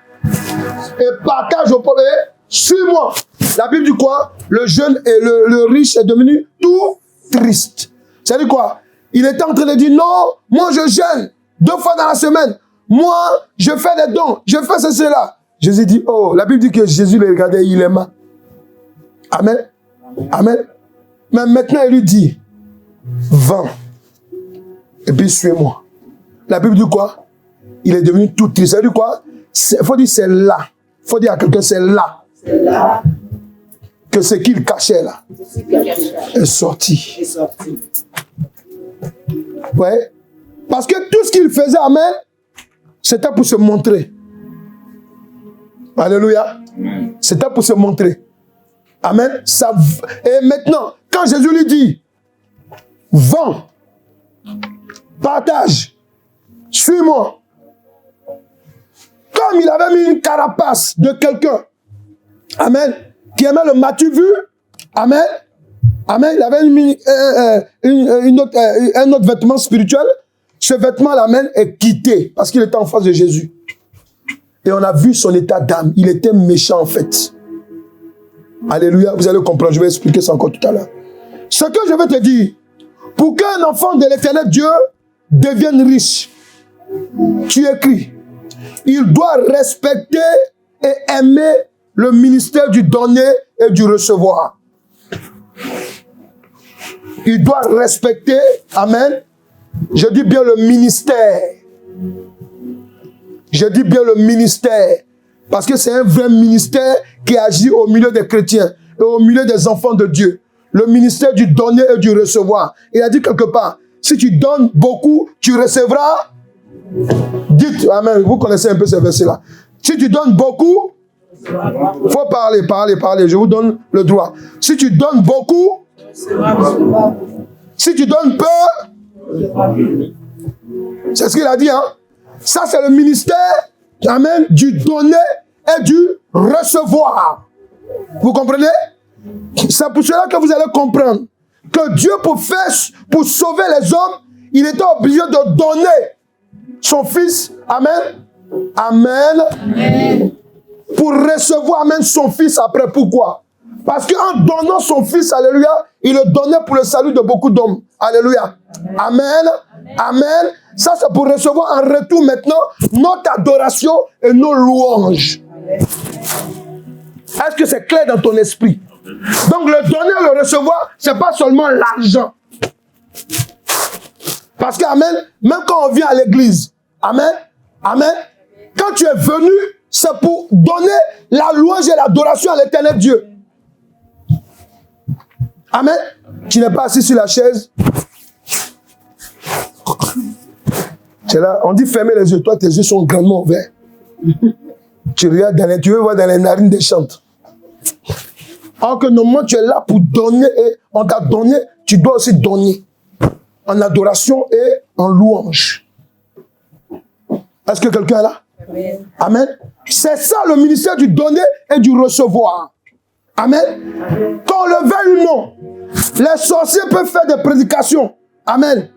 et partage aux pauvres, suis-moi. La Bible dit quoi? Le jeune et le riche est devenu tout triste. Ça dit quoi? Il était en train de dire, non, moi je jeûne 2 fois dans la semaine. Moi, je fais des dons, je fais ceci là. Jésus dit, oh, la Bible dit que Jésus le regardait, il aima. Amen. Amen. Mais maintenant, il lui dit, vends. Et puis, suis-moi. La Bible dit quoi? Il est devenu tout triste. Ça veut dire quoi? Il faut dire, c'est là. Il faut dire à quelqu'un, c'est là. C'est là que ce qu'il cachait là est sorti. Ouais. Parce que tout ce qu'il faisait, amen, c'était pour se montrer. Alléluia. C'était pour se montrer. Amen. Ça, et maintenant, quand Jésus lui dit, vends, partage, suis-moi. Comme il avait mis une carapace de quelqu'un, amen, qui aimait le m'as-tu vu, amen, amen, il avait mis un autre vêtement spirituel. Ce vêtement, l'amen, est quitté parce qu'il était en face de Jésus. Et on a vu son état d'âme. Il était méchant en fait. Alléluia, vous allez comprendre, je vais expliquer ça encore tout à l'heure. Ce que je veux te dire, pour qu'un enfant de l'éternel Dieu devienne riche, tu écris, il doit respecter et aimer le ministère du donner et du recevoir. Il doit respecter, amen, je dis bien le ministère. Je dis bien le ministère. Parce que c'est un vrai ministère qui agit au milieu des chrétiens et au milieu des enfants de Dieu. Le ministère du donner et du recevoir. Il a dit quelque part, si tu donnes beaucoup, tu recevras. Dites, amen, vous connaissez un peu ces versets-là. Si tu donnes beaucoup, il faut parler, je vous donne le droit. Si tu donnes beaucoup, si tu donnes peu, c'est ce qu'il a dit, hein. Ça, c'est le ministère, amen, du donner et du recevoir. Vous comprenez? C'est pour cela que vous allez comprendre que Dieu, pour sauver les hommes, il était obligé de donner son Fils, amen, amen, amen, pour recevoir, amen, son Fils après. Pourquoi? Parce qu'en donnant son Fils, alléluia, il le donnait pour le salut de beaucoup d'hommes. Alléluia. Amen. Amen. Ça, c'est pour recevoir en retour maintenant notre adoration et nos louanges. Est-ce que c'est clair dans ton esprit? Donc, le donner et le recevoir, ce n'est pas seulement l'argent. Parce que, amen, même quand on vient à l'église, amen, amen, quand tu es venu, c'est pour donner la louange et l'adoration à l'éternel Dieu. Amen. Tu n'es pas assis sur la chaise. Tu es là, on dit fermer les yeux. Toi, tes yeux sont grandement ouverts. Tu regardes tu veux voir dans les narines des chantes. Alors que normalement, tu es là pour donner et on t'a donné, tu dois aussi donner. En adoration et en louange. Est-ce que quelqu'un est là? Amen. Amen. C'est ça le ministère du donner et du recevoir. Amen. Qu'on le veuille ou non, les sorciers peuvent faire des prédications. Amen.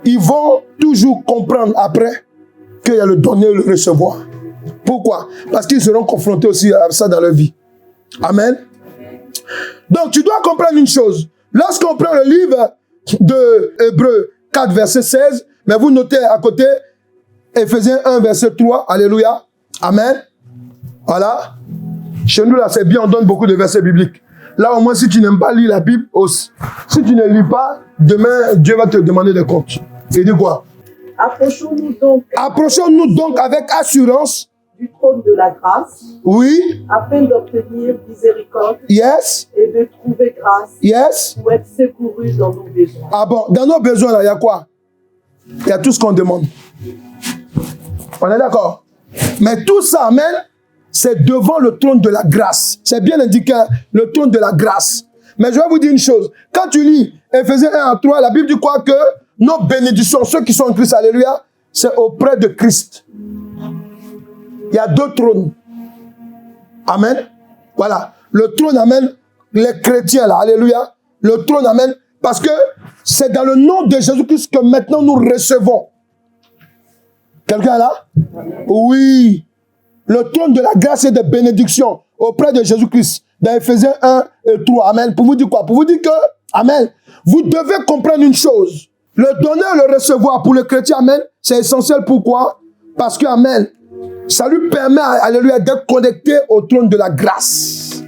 Ils vont toujours comprendre après qu'il y a le donner et le recevoir. Pourquoi? Parce qu'ils seront confrontés aussi à ça dans leur vie. Amen. Donc tu dois comprendre une chose. Lorsqu'on prend le livre de Hébreux 4, verset 16, mais vous notez à côté Éphésiens 1, verset 3. Alléluia. Amen. Voilà. Chez nous, là, c'est bien, on donne beaucoup de versets bibliques. Là, au moins, si tu n'aimes pas lire la Bible, si tu ne lis pas, demain, Dieu va te demander des comptes. Il dit quoi? Approchons-nous donc avec assurance du trône de la grâce, Oui. afin d'obtenir miséricorde Yes. et de trouver grâce Yes. pour être secouru dans nos besoins. Ah bon, dans nos besoins, là, il y a quoi? Il y a tout ce qu'on demande. On est d'accord? Mais tout ça, amen, c'est devant le trône de la grâce. C'est bien indiqué, le trône de la grâce. Mais je vais vous dire une chose. Quand tu lis Éphésiens 1 à 3, la Bible dit quoi? Que nos bénédictions, ceux qui sont en Christ, alléluia, c'est auprès de Christ. Il y a deux trônes. Amen. Voilà. Le trône, amen, les chrétiens, là, alléluia. Le trône, amen, parce que c'est dans le nom de Jésus-Christ que maintenant nous recevons. Quelqu'un est là? Oui. Le trône de la grâce et de bénédiction auprès de Jésus-Christ. Dans Éphésiens 1 et 3. Amen. Pour vous dire quoi? Pour vous dire que, amen, vous devez comprendre une chose. Le donner et le recevoir pour le chrétien, amen, c'est essentiel. Pourquoi? Parce que, amen, ça lui permet, alléluia, d'être connecté au trône de la grâce.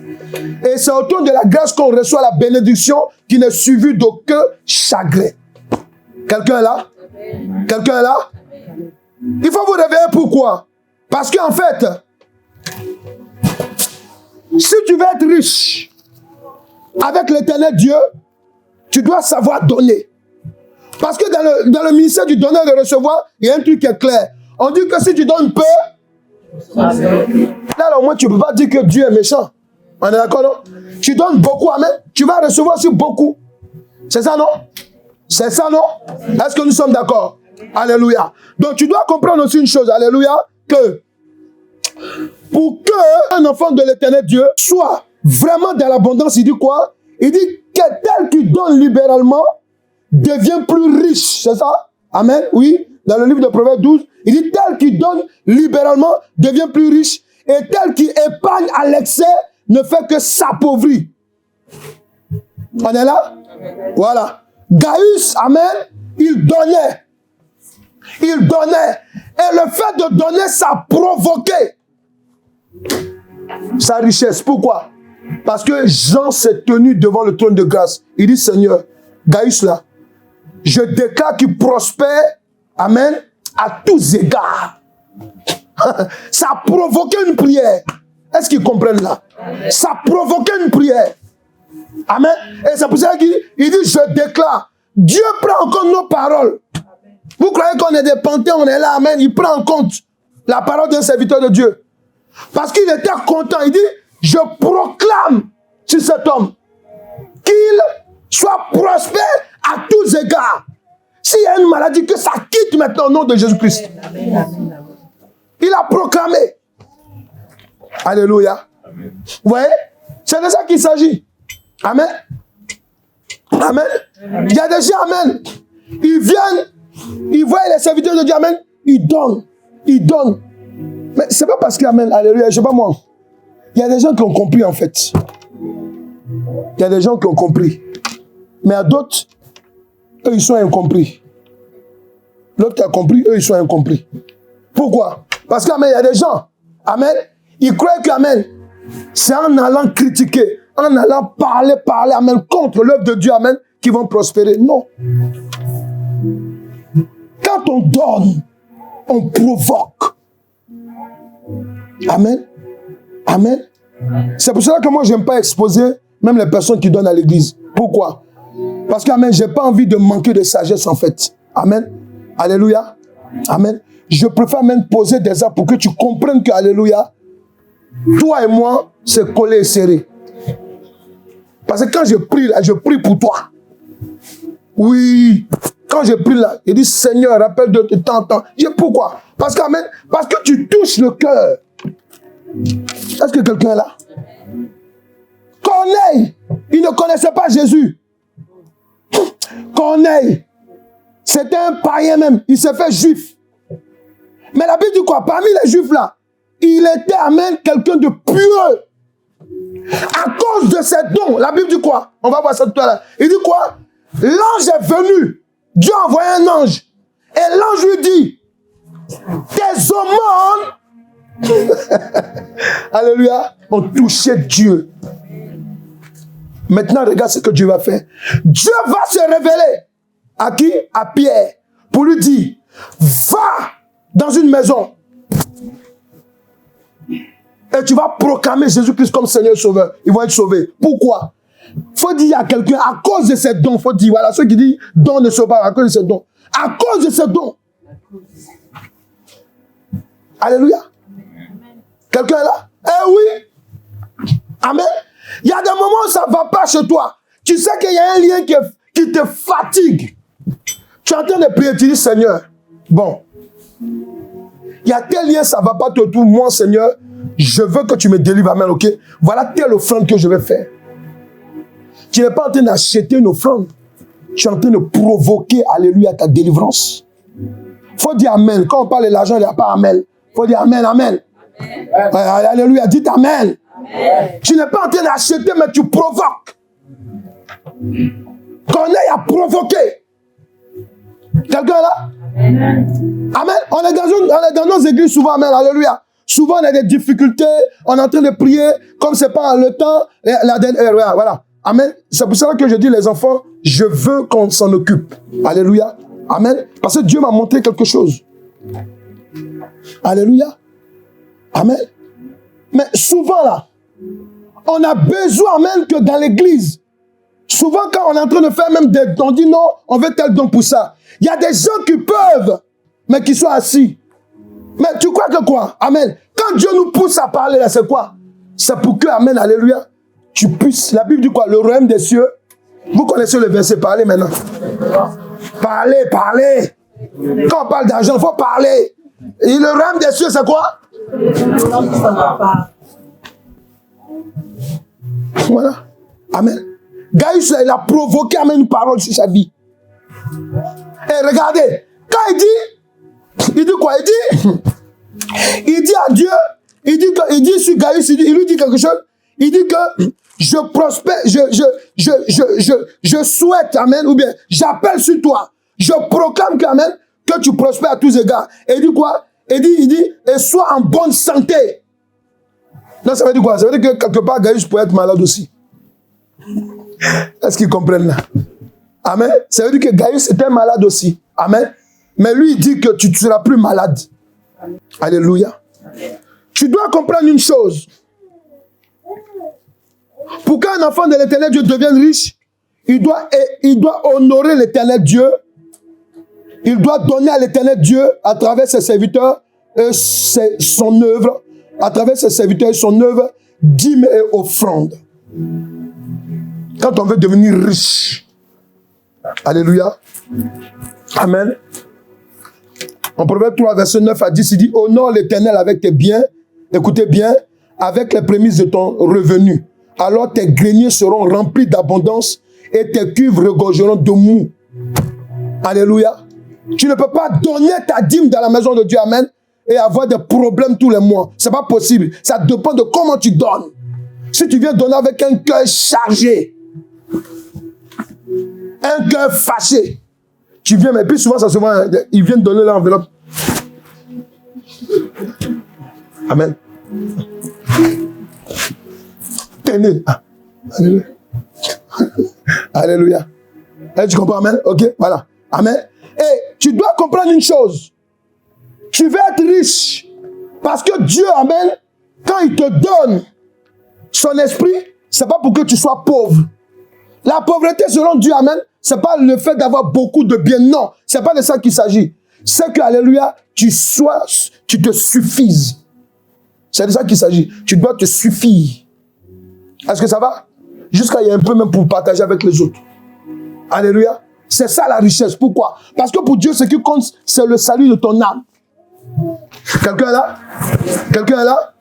Et c'est au trône de la grâce qu'on reçoit la bénédiction qui n'est suivie d'aucun chagrin. Quelqu'un est là? Quelqu'un est là? Il faut vous réveiller. Pourquoi? Parce qu'en fait, si tu veux être riche avec l'éternel Dieu, tu dois savoir donner. Parce que dans le ministère du donner et de recevoir, il y a un truc qui est clair. On dit que si tu donnes peu, là au moins tu ne peux pas dire que Dieu est méchant. On est d'accord, non? Tu donnes beaucoup, amen. Tu vas recevoir aussi beaucoup. C'est ça, non? C'est ça, non? Est-ce que nous sommes d'accord? Alléluia. Donc tu dois comprendre aussi une chose, alléluia, que pour qu'un enfant de l'éternel Dieu soit vraiment dans l'abondance, il dit quoi? Il dit que tel qui donne libéralement devient plus riche. C'est ça? Amen. Oui. Dans le livre de Proverbes 12, il dit tel qui donne libéralement devient plus riche et tel qui épargne à l'excès ne fait que s'appauvrir. On est là? Voilà. Gaius, amen, il donnait. Il donnait. Et le fait de donner, ça provoquait sa richesse. Pourquoi? Parce que Jean s'est tenu devant le trône de grâce. Il dit, Seigneur, Gaius là, je déclare qu'il prospère, amen, à tous égards. Ça a provoqué une prière. Est-ce qu'ils comprennent là? Ça a provoqué une prière. Amen. Et c'est pour ça qu'il dit, je déclare. Dieu prend en compte nos paroles. Vous croyez qu'on est des pantins, on est là, amen. Il prend en compte la parole d'un serviteur de Dieu. Parce qu'il était content. Il dit, je proclame sur cet homme qu'il soit prospère à tous égards. S'il y a une maladie, que ça quitte maintenant au nom de Jésus-Christ. Il a proclamé. Alléluia. Amen. Vous voyez? C'est de ça qu'il s'agit. Amen. Amen. Amen. Il y a des gens, amen. Ils viennent, ils voient les serviteurs de Dieu, amen. Ils donnent. Ils donnent. Mais c'est pas parce qu'amen, alléluia, je sais pas moi. Il y a des gens qui ont compris en fait. Il y a des gens qui ont compris. Mais à d'autres, eux, ils sont incompris. L'autre qui a compris, eux, ils sont incompris. Pourquoi? Parce qu'amen, il y a des gens, amen, ils croient qu'amen, c'est en allant critiquer, en allant parler, amen, contre l'œuvre de Dieu, amen, qu'ils vont prospérer. Non. Quand on donne, on provoque. Amen. Amen. C'est pour cela que moi, je n'aime pas exposer même les personnes qui donnent à l'église. Pourquoi? Parce que, amen, je n'ai pas envie de manquer de sagesse, en fait. Amen. Alléluia. Amen. Je préfère même poser des actes pour que tu comprennes que, alléluia, toi et moi, c'est collé et serré. Parce que quand je prie là, je prie pour toi. Oui. Quand je prie là, il dit, Seigneur, rappelle de temps en temps. Je dis, pourquoi? Parce que, amen, parce que tu touches le cœur. Est-ce que quelqu'un est là? Corneille, il ne connaissait pas Jésus. Corneille, c'était un païen même. Il s'est fait juif. Mais la Bible dit quoi? Parmi les juifs là, il était, amen, quelqu'un de pieux. À cause de ses dons, la Bible dit quoi? On va voir ça tout à l'heure. Il dit quoi? L'ange est venu. Dieu a envoyé un ange. Et l'ange lui dit, tes aumônes, alléluia, ont touché Dieu. Maintenant, regarde ce que Dieu va faire. Dieu va se révéler. À qui? À Pierre. Pour lui dire, va dans une maison. et tu vas proclamer Jésus-Christ comme Seigneur et Sauveur, ils vont être sauvés. Pourquoi? Faut dire à quelqu'un, à cause de ces dons, faut dire, voilà, ceux qui disent dons ne sont pas à cause de ces dons. À cause de ces dons. Alléluia. Quelqu'un est là? Eh oui. Amen. Il y a des moments où ça ne va pas chez toi. Tu sais qu'il y a un lien qui te fatigue. Tu es en train de prier, tu dis Seigneur, bon, il y a tel lien, ça ne va pas te tout. Moi, Seigneur, je veux que tu me délivres. Amen, ok? Voilà telle offrande que je vais faire. Tu n'es pas en train d'acheter une offrande. Tu es en train de provoquer, alléluia, ta délivrance. Il faut dire Amen. Quand on parle de l'argent, il n'y a pas Amen. Il faut dire Amen, Amen. Alléluia, dites Amen. Amen. Tu n'es pas en train d'acheter, mais tu provoques. Corneille a provoqué. Quelqu'un est là? Amen. Amen. On est dans nos églises souvent, Amen, alléluia. Souvent, on a des difficultés, on est en train de prier, comme c'est pas le temps, voilà. Amen. C'est pour ça que je dis, les enfants, je veux qu'on s'en occupe. Alléluia. Amen. Parce que Dieu m'a montré quelque chose. Alléluia. Amen. Mais souvent là, on a besoin même que dans l'église, souvent quand on est en train de faire même des dons, on dit non, on veut tel don pour ça. Il y a des gens qui peuvent, mais qui sont assis. Mais tu crois que quoi? Amen. Quand Dieu nous pousse à parler là, c'est quoi? C'est pour que, amen, alléluia, tu puisses, la Bible dit quoi? Le royaume des cieux. Vous connaissez le verset, parlez maintenant. Parlez, parlez. Quand on parle d'argent, il faut parler. Et le royaume des cieux, c'est quoi? Voilà. Amen. Gaius, il a provoqué amen, une parole sur sa vie. Et regardez, quand il dit quoi? Il dit à Dieu, il dit sur Gaius, il lui dit quelque chose. Il dit que je prospère, je souhaite, amen, ou bien j'appelle sur toi. Je proclame qu'amen, que tu prospères à tous égards. Et il dit quoi? Il dit, et sois en bonne santé. Non, ça veut dire quoi? Ça veut dire que quelque part, Gaius peut être malade aussi. Est-ce qu'ils comprennent là? Amen. Ça veut dire que Gaius était malade aussi. Amen. Mais lui, il dit que tu ne seras plus malade. Alléluia. Tu dois comprendre une chose. Pour qu'un enfant de l'Éternel Dieu devienne riche, il doit honorer l'Éternel Dieu. Il doit donner à l'Éternel Dieu, à travers ses serviteurs, son œuvre, à travers ses serviteurs, son œuvre, dîmes et offrandes. Quand on veut devenir riche. Alléluia. Amen. En Proverbe 3, verset 9 à 10, il dit, honore l'Éternel avec tes biens, écoutez bien, avec les prémices de ton revenu. Alors tes greniers seront remplis d'abondance et tes cuves regorgeront de mou. Alléluia. Tu ne peux pas donner ta dîme dans la maison de Dieu, amen, et avoir des problèmes tous les mois. Ce n'est pas possible. Ça dépend de comment tu donnes. Si tu viens donner avec un cœur chargé, un cœur fâché, tu viens, mais puis souvent, ça se voit, ils viennent donner l'enveloppe. Amen. Tenez. Ah. Alléluia. Alléluia. Et tu comprends, amen? Ok, voilà. Amen. Et tu dois comprendre une chose. Tu veux être riche. Parce que Dieu, amen, quand il te donne son esprit, ce n'est pas pour que tu sois pauvre. La pauvreté, selon Dieu, amen, ce n'est pas le fait d'avoir beaucoup de biens. Non, ce n'est pas de ça qu'il s'agit. C'est que, alléluia, tu te suffises. C'est de ça qu'il s'agit. Tu dois te suffire. Est-ce que ça va? Jusqu'à il y a un peu même pour partager avec les autres. Alléluia. C'est ça la richesse. Pourquoi? Parce que pour Dieu, ce qui compte, c'est le salut de ton âme. Quelqu'un est là? Quelqu'un est là?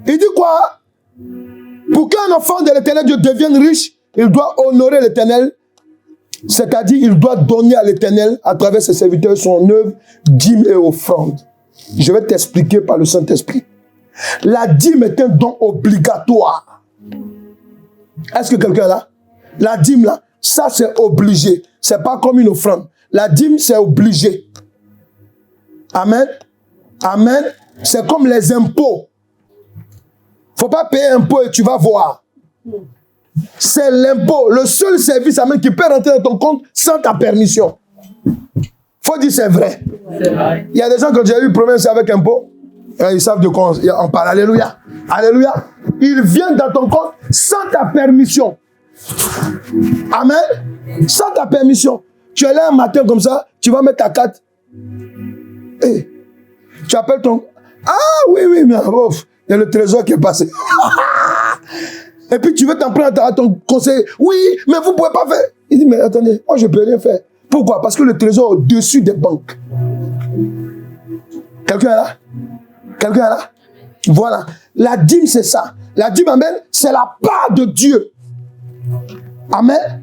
Il dit quoi? Pour qu'un enfant de l'Éternel Dieu devienne riche, il doit honorer l'Éternel. C'est-à-dire, il doit donner à l'Éternel, à travers ses serviteurs, son œuvre, dîme et offrande. Je vais t'expliquer par le Saint-Esprit. La dîme est un don obligatoire. Est-ce que quelqu'un est là? La dîme, là, ça c'est obligé. Ce n'est pas comme une offrande. La dîme, c'est obligé. Amen. Amen. C'est comme les impôts. Il ne faut pas payer impôt et tu vas voir. C'est l'impôt, le seul service amen, qui peut rentrer dans ton compte sans ta permission. Il faut dire c'est vrai. Il y a des gens qui ont déjà eu problème avec impôt. Ils savent de quoi on parle. Alléluia. Alléluia. Il vient dans ton compte sans ta permission. Amen. Sans ta permission. Tu es là un matin comme ça, tu vas mettre ta carte. Hey, tu appelles ton... Ah oui, mais ouf, il y a le trésor qui est passé. Et puis tu veux t'en prendre à ton conseiller. Oui, mais vous ne pouvez pas faire. Il dit, mais attendez, moi je ne peux rien faire. Pourquoi? Parce que le trésor est au-dessus des banques. Quelqu'un est là? Quelqu'un est là? Voilà. La dîme, c'est ça. La dîme, amen, c'est la part de Dieu. Amen.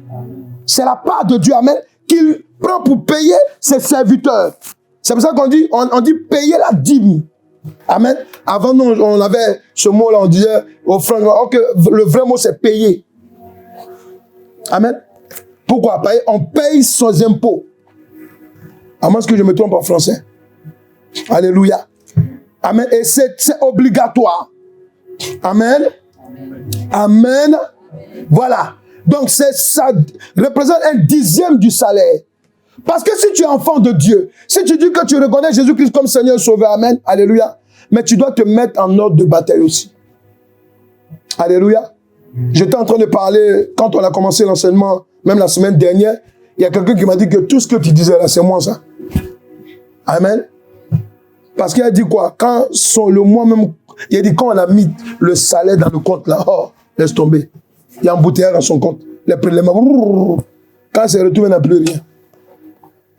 C'est la part de Dieu, amen, qu'il prend pour payer ses serviteurs. C'est pour ça qu'on dit, on dit payer la dîme. Amen. Avant, nous, on avait ce mot-là, on disait offrande. Okay, le vrai mot, c'est payer. Amen. Pourquoi? On paye sans impôt. À moins que je me trompe en français. Alléluia. Amen. Et c'est obligatoire. Amen. Amen. Voilà. Donc, ça représente un dixième du salaire. Parce que si tu es enfant de Dieu, si tu dis que tu reconnais Jésus-Christ comme Seigneur Sauveur, amen, alléluia, mais tu dois te mettre en ordre de bataille aussi. Alléluia. J'étais en train de parler, quand on a commencé l'enseignement, même la semaine dernière, il y a quelqu'un qui m'a dit que tout ce que tu disais là, c'est moi ça. Amen. Parce qu'il a dit quoi? Quand le mois même, il a dit quand on a mis le salaire dans le compte là, oh, laisse tomber. Il y a un embouteillage dans son compte. Les prélèvements, quand c'est retourné, il n'y a plus rien.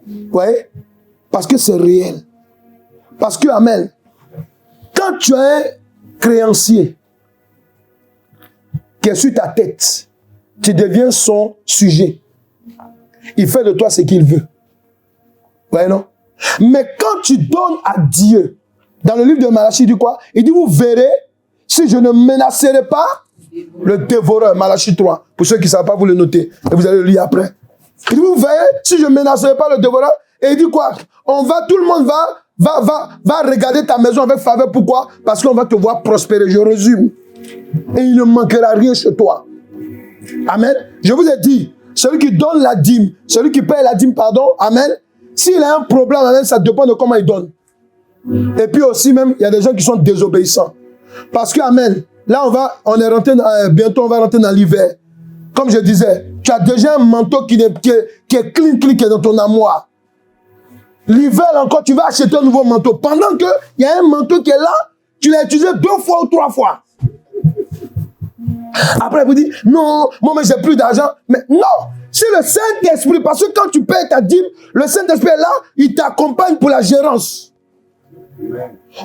Vous voyez? Parce que c'est réel. Parce que, amen, quand tu es un créancier qui est sur ta tête, tu deviens son sujet. Il fait de toi ce qu'il veut. Vous voyez, non? Mais quand tu donnes à Dieu, dans le livre de Malachie, il dit quoi? Il dit, vous verrez, si je ne menacerai pas le dévoreur, Malachie 3. Pour ceux qui ne savent pas, vous le notez. Et vous allez le lire après. Il dit, vous verrez, si je ne menacerai pas le dévoreur, et il dit quoi? Tout le monde va regarder ta maison avec faveur. Pourquoi? Parce qu'on va te voir prospérer. Je résume. Et il ne manquera rien chez toi. Amen. Je vous ai dit, celui qui donne la dîme, celui qui paye la dîme, pardon, amen. S'il a un problème, amen, ça dépend de comment il donne. Et puis aussi même, il y a des gens qui sont désobéissants. Parce que, amen, là on est rentré, bientôt on va rentrer dans l'hiver. Comme je disais, tu as déjà un manteau qui est clean, qui est dans ton armoire. L'hiver encore, tu vas acheter un nouveau manteau. Pendant qu'il y a un manteau qui est là, tu l'as utilisé 2 fois ou 3 fois. Après, vous dites, non, moi, mais j'ai plus d'argent. Mais non, c'est le Saint-Esprit. Parce que quand tu payes ta dîme, le Saint-Esprit est là, il t'accompagne pour la gérance.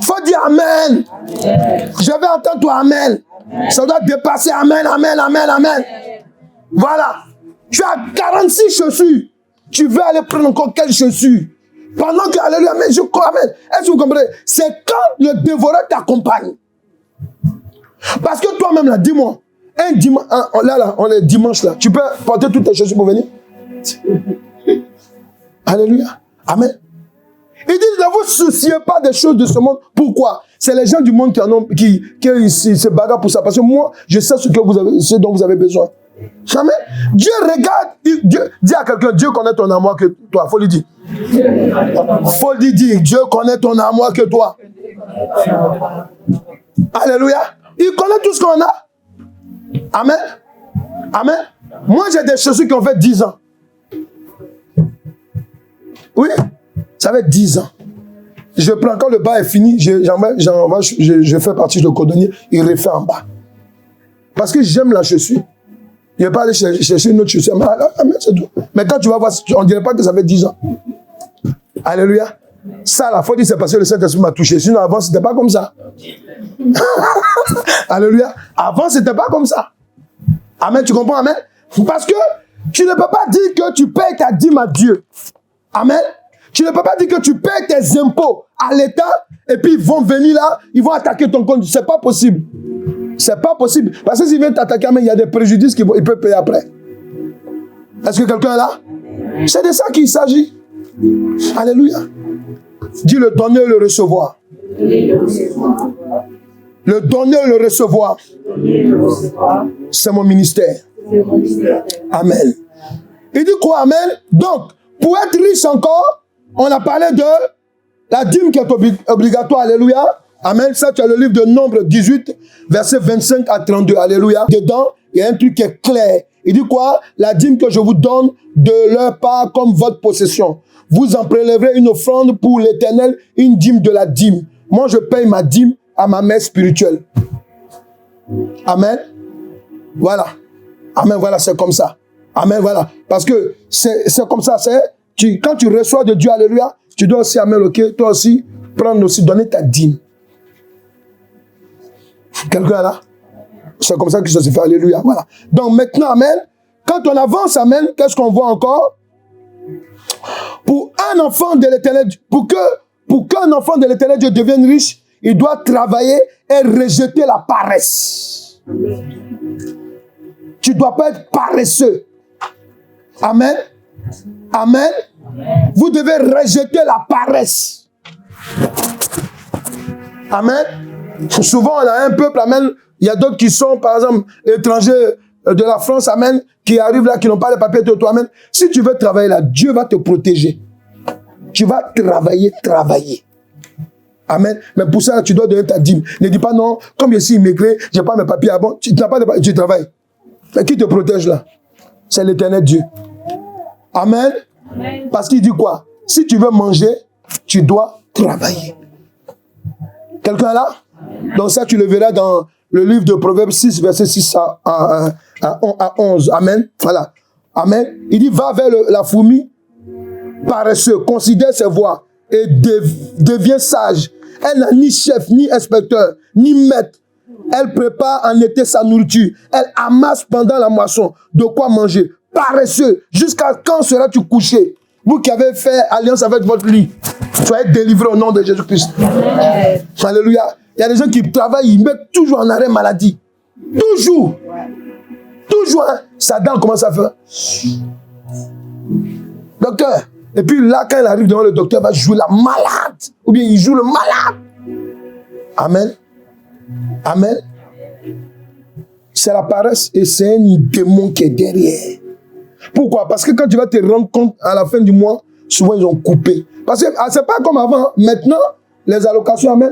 Faut dire Amen. Je vais entendre toi Amen. Ça doit dépasser Amen, Amen, Amen, Amen. Voilà. Tu as 46 chaussures. Tu veux aller prendre encore quelles chaussures? Pendant que, alléluia, mais je crois, Amen. Est-ce que vous comprenez? C'est quand le dévoreur t'accompagne. Parce que toi-même, là, dis-moi, un dimanche, là, on est dimanche, là, tu peux porter toutes tes chaussures pour venir? Alléluia. Amen. Il dit, ne vous souciez pas des choses de ce monde. Pourquoi? C'est les gens du monde qui se bagarrent pour ça. Parce que moi, je sais ce dont vous avez besoin. Jamais. Dieu regarde, Dieu, dis à quelqu'un, Dieu connaît ton amour que toi. Faut lui dire. Faut lui dire, Dieu connaît ton amour que toi. Alléluia. Il connaît tout ce qu'on a. Amen. Amen. Moi, j'ai des chaussures qui ont fait 10 ans. Oui, ça fait 10 ans. Je prends, quand le bas est fini, je fais partie de cordonnier, il refait en bas. Parce que j'aime la chaussure. Je ne vais pas aller chercher une autre chaussure. Mais quand tu vas voir, on ne dirait pas que ça fait 10 ans. Alléluia. Ça, la faute, c'est parce que le Saint-Esprit m'a touché. Sinon, avant, ce n'était pas comme ça. Alléluia. Avant, ce n'était pas comme ça. Amen, tu comprends, amen? Parce que tu ne peux pas dire que tu payes ta dîme à Dieu. Amen. Tu ne peux pas dire que tu payes tes impôts à l'État et puis ils vont venir là, ils vont attaquer ton compte. C'est pas possible. C'est pas possible. Parce que s'ils viennent t'attaquer, il y a des préjudices qu'ils peuvent payer après. Est-ce que quelqu'un est là? C'est de ça qu'il s'agit. Alléluia. Dis le donner et le recevoir. Le donner et le recevoir. C'est mon ministère. Amen. Il dit quoi, amen? Donc, pour être riche encore, on a parlé de la dîme qui est obligatoire, alléluia. Amen. Ça, tu as le livre de Nombre 18, versets 25 à 32. Alléluia. Dedans, il y a un truc qui est clair. Il dit quoi? La dîme que je vous donne de leur part comme votre possession. Vous en prélèverez une offrande pour l'Éternel, une dîme de la dîme. Moi, je paye ma dîme à ma mère spirituelle. Amen. Voilà. Amen, voilà, c'est comme ça. Amen, voilà. Parce que c'est comme ça. Quand tu reçois de Dieu, alléluia, tu dois aussi, amen, ok, toi aussi, prendre aussi, donner ta dîme. Quelqu'un là? C'est comme ça que ça se fait, alléluia, voilà. Donc maintenant, amen, quand on avance, amen, qu'est-ce qu'on voit encore? Pour un enfant de l'Éternel, pour qu'un enfant de l'Éternel Dieu devienne riche, il doit travailler et rejeter la paresse. Tu ne dois pas être paresseux. Amen. Amen. Vous devez rejeter la paresse. Amen. Souvent, on a un peuple, amen. Il y a d'autres qui sont, par exemple, étrangers de la France, amen, qui arrivent là, qui n'ont pas les papiers de toi, amen. Si tu veux travailler là, Dieu va te protéger. Tu vas travailler. Amen. Mais pour ça, tu dois donner ta dîme. Ne dis pas non, comme je suis immigré, je n'ai pas mes papiers. Ah bon, tu n'as pas de papiers, tu travailles. Mais qui te protège là? C'est l'Éternel Dieu. Amen. Amen. Parce qu'il dit quoi? Si tu veux manger, tu dois travailler. Quelqu'un là? Donc ça, tu le verras dans le livre de Proverbes 6, verset 6 à 11. Amen. Voilà. Amen. Il dit, va vers la fourmi paresseux, considère ses voies et deviens sage. Elle n'a ni chef, ni inspecteur, ni maître. Elle prépare en été sa nourriture. Elle amasse pendant la moisson de quoi manger. Paresseux. Jusqu'à quand seras-tu couché? Vous qui avez fait alliance avec votre lit, soyez délivrés au nom de Jésus-Christ. Alléluia. Il y a des gens qui travaillent, ils mettent toujours en arrêt maladie. Toujours. Toujours. Hein? Sa dent commence à faire. Docteur. Et puis là, quand il arrive devant le docteur, il va jouer la malade. Ou bien il joue le malade. Amen. Amen. C'est la paresse et c'est un démon qui est derrière. Pourquoi? Parce que quand tu vas te rendre compte à la fin du mois, souvent ils ont coupé. Parce que c'est pas comme avant. Maintenant, les allocations, amen,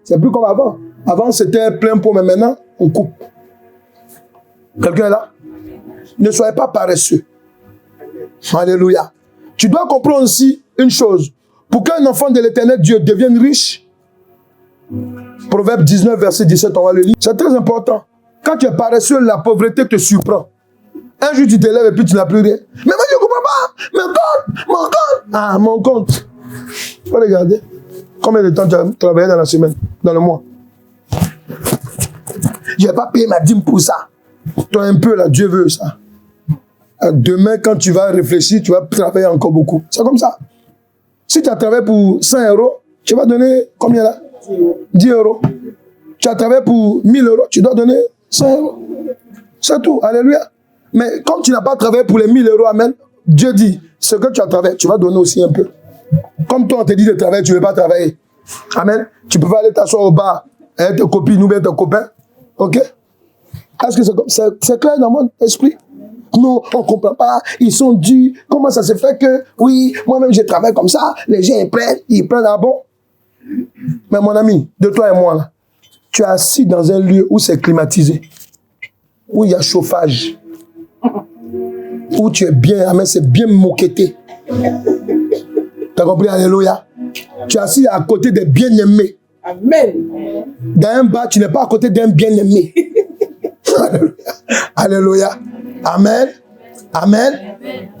c'est plus comme avant. Avant, c'était plein pot, mais maintenant, on coupe. Quelqu'un est là? Ne soyez pas paresseux. Alléluia. Tu dois comprendre aussi une chose. Pour qu'un enfant de l'Éternel Dieu devienne riche, Proverbe 19, verset 17, on va le lire. C'est très important. Quand tu es paresseux, la pauvreté te surprend. Un jour, tu te lèves et puis tu n'as plus rien. Mais moi, je ne comprends pas. Mon compte. Ah, mon compte. Il faut regarder. Combien de temps tu as travaillé dans la semaine, dans le mois? Je n'ai pas payé ma dîme pour ça. Toi, un peu, là, Dieu veut ça. Demain, quand tu vas réfléchir, tu vas travailler encore beaucoup. C'est comme ça. Si tu as travaillé pour 100 €, tu vas donner combien là? 10 €. Tu as travaillé pour 1000 €, tu dois donner 100 €. C'est tout. Alléluia. Mais comme tu n'as pas travaillé pour les 1000 €, amen, Dieu dit, ce que tu as travaillé, tu vas donner aussi un peu. Comme toi, on te dit de travailler, tu ne veux pas travailler. Amen. Tu peux pas aller t'asseoir au bar avec tes copines ou bien tes copains. Ok? Est-ce que c'est clair dans mon esprit? Non, on ne comprend pas. Ils sont durs. Comment ça se fait que, oui, moi-même, je travaille comme ça. Les gens, ils prennent à bon. Mais mon ami, de toi et moi, là, tu es assis dans un lieu où c'est climatisé, où il y a chauffage, où tu es bien, mais c'est bien moquetté. Tu as compris? Alléluia. Tu es assis à côté des bien-aimés. Amen. Dans un bar, tu n'es pas à côté d'un bien-aimé. Alléluia. Alléluia. Amen. Amen.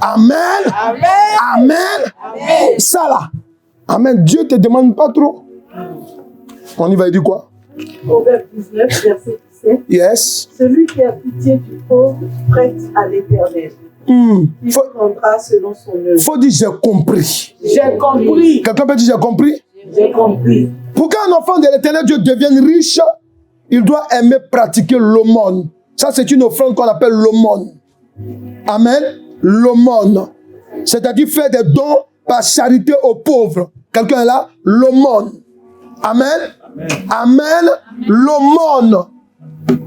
Amen. Amen. Amen. Amen. Ça là. Amen. Dieu ne te demande pas trop. On y va, il dit quoi? Proverbe 19, verset 17. Yes. Celui qui a pitié du pauvre prête à l'Éternel. Il prendra selon son œuvre. Faut dire j'ai compris. J'ai compris. Quelqu'un peut dire j'ai compris? J'ai compris. Pour qu'un enfant de l'Éternel Dieu devienne riche, il doit aimer pratiquer l'aumône. Ça, c'est une offrande qu'on appelle l'aumône. Amen. L'aumône. C'est-à-dire faire des dons par charité aux pauvres. Quelqu'un est là? L'aumône. Amen. Amen. Amen. L'aumône. Il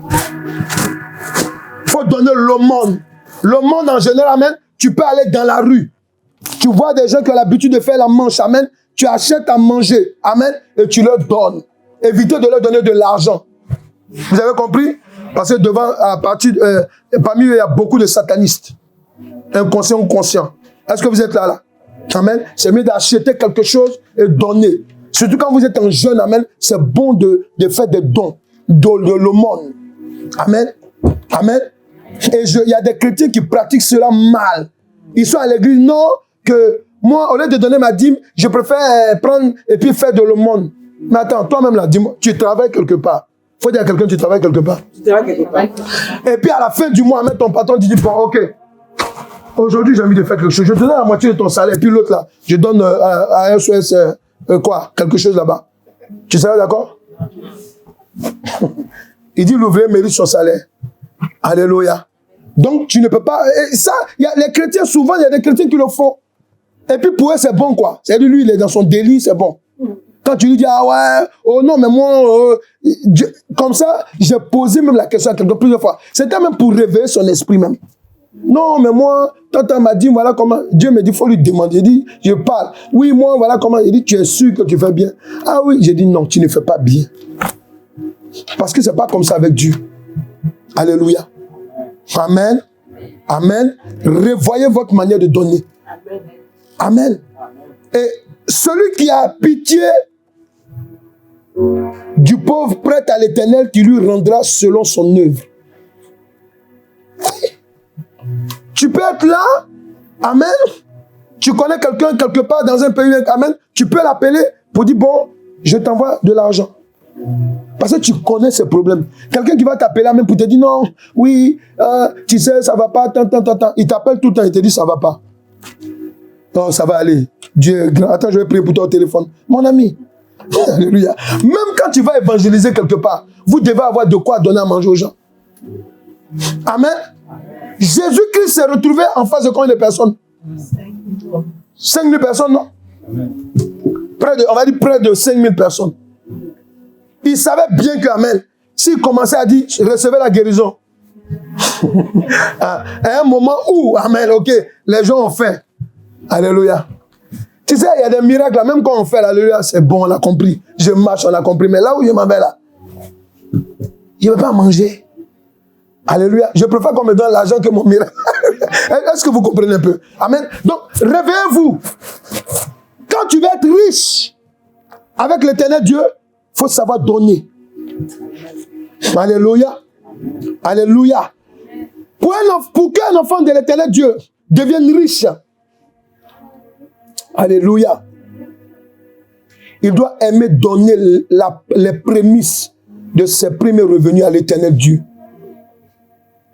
faut donner l'aumône. L'aumône en général, amen. Tu peux aller dans la rue. Tu vois des gens qui ont l'habitude de faire la manche. Amen. Tu achètes à manger. Amen. Et tu leur donnes. évitez de leur donner de l'argent. Vous avez compris? Parce que parmi eux, il y a beaucoup de satanistes. Inconscients ou conscients. Est-ce que vous êtes là? Amen. C'est mieux d'acheter quelque chose et donner. Surtout quand vous êtes un jeune, amen, c'est bon de faire des dons, de l'aumône. Amen. Amen. Et il y a des chrétiens qui pratiquent cela mal. Ils sont à l'église, non, que moi, au lieu de donner ma dîme, je préfère prendre et puis faire de l'aumône. Mais attends, toi-même là, dis-moi, tu travailles quelque part. Faut dire à quelqu'un, tu travailles quelque part. Et puis à la fin du mois, ton patron te dit, bon, ok, aujourd'hui j'ai envie de faire quelque chose. Je te donne la moitié de ton salaire. Et puis l'autre là, je donne à un SOS quelque chose là-bas. Tu seras d'accord? Il dit l'ouvrier mérite son salaire. Alléluia. Donc tu ne peux pas. Et ça, les chrétiens, souvent, il y a des chrétiens qui le font. Et puis pour eux, c'est bon quoi. C'est-à-dire lui, il est dans son délit, c'est bon. Quand tu lui dis, ah ouais, oh non, mais moi, comme ça, j'ai posé même la question à quelqu'un plusieurs fois. C'était même pour réveiller son esprit même. Non, mais moi, tata m'a dit, voilà comment. Dieu me dit, il faut lui demander. Il dit, je parle. Oui, moi, voilà comment. Il dit, tu es sûr que tu fais bien? Ah oui, j'ai dit, non, tu ne fais pas bien. Parce que ce n'est pas comme ça avec Dieu. Alléluia. Amen. Amen. Revoyez votre manière de donner. Amen. Et celui qui a pitié du pauvre prête à l'Éternel, qui lui rendra selon son œuvre. Tu peux être là, amen. Tu connais quelqu'un quelque part dans un pays, amen. Tu peux l'appeler pour dire, bon, je t'envoie de l'argent. Parce que tu connais ses problèmes. Quelqu'un qui va t'appeler même pour te dire, non, oui, tu sais, ça va pas, tant. Il t'appelle tout le temps, il te dit, ça va pas. Non, ça va aller. Dieu est grand. Attends, je vais prier pour toi au téléphone. Mon ami. Alléluia. Même quand tu vas évangéliser quelque part, vous devez avoir de quoi donner à manger aux gens. Amen. Jésus-Christ s'est retrouvé en face de combien de personnes? 5 000 personnes, non? On va dire près de 5 000 personnes. Il savait bien que, amen, s'il commençait à dire, recevez la guérison. À un moment où, amen, ok, les gens ont faim. Alléluia. Tu sais, il y a des miracles là, même quand on fait l'alléluia, c'est bon, on a compris. Je marche, on a compris. Mais là où je m'en vais là, je ne vais pas manger. Alléluia. Je préfère qu'on me donne l'argent que mon miracle. Est-ce que vous comprenez un peu? Amen. Donc, réveillez-vous. Quand tu veux être riche avec l'Éternel Dieu, il faut savoir donner. Alléluia. Alléluia. Pour qu'un enfant de l'Éternel Dieu devienne riche, alléluia, il doit aimer donner les prémices de ses premiers revenus à l'Éternel Dieu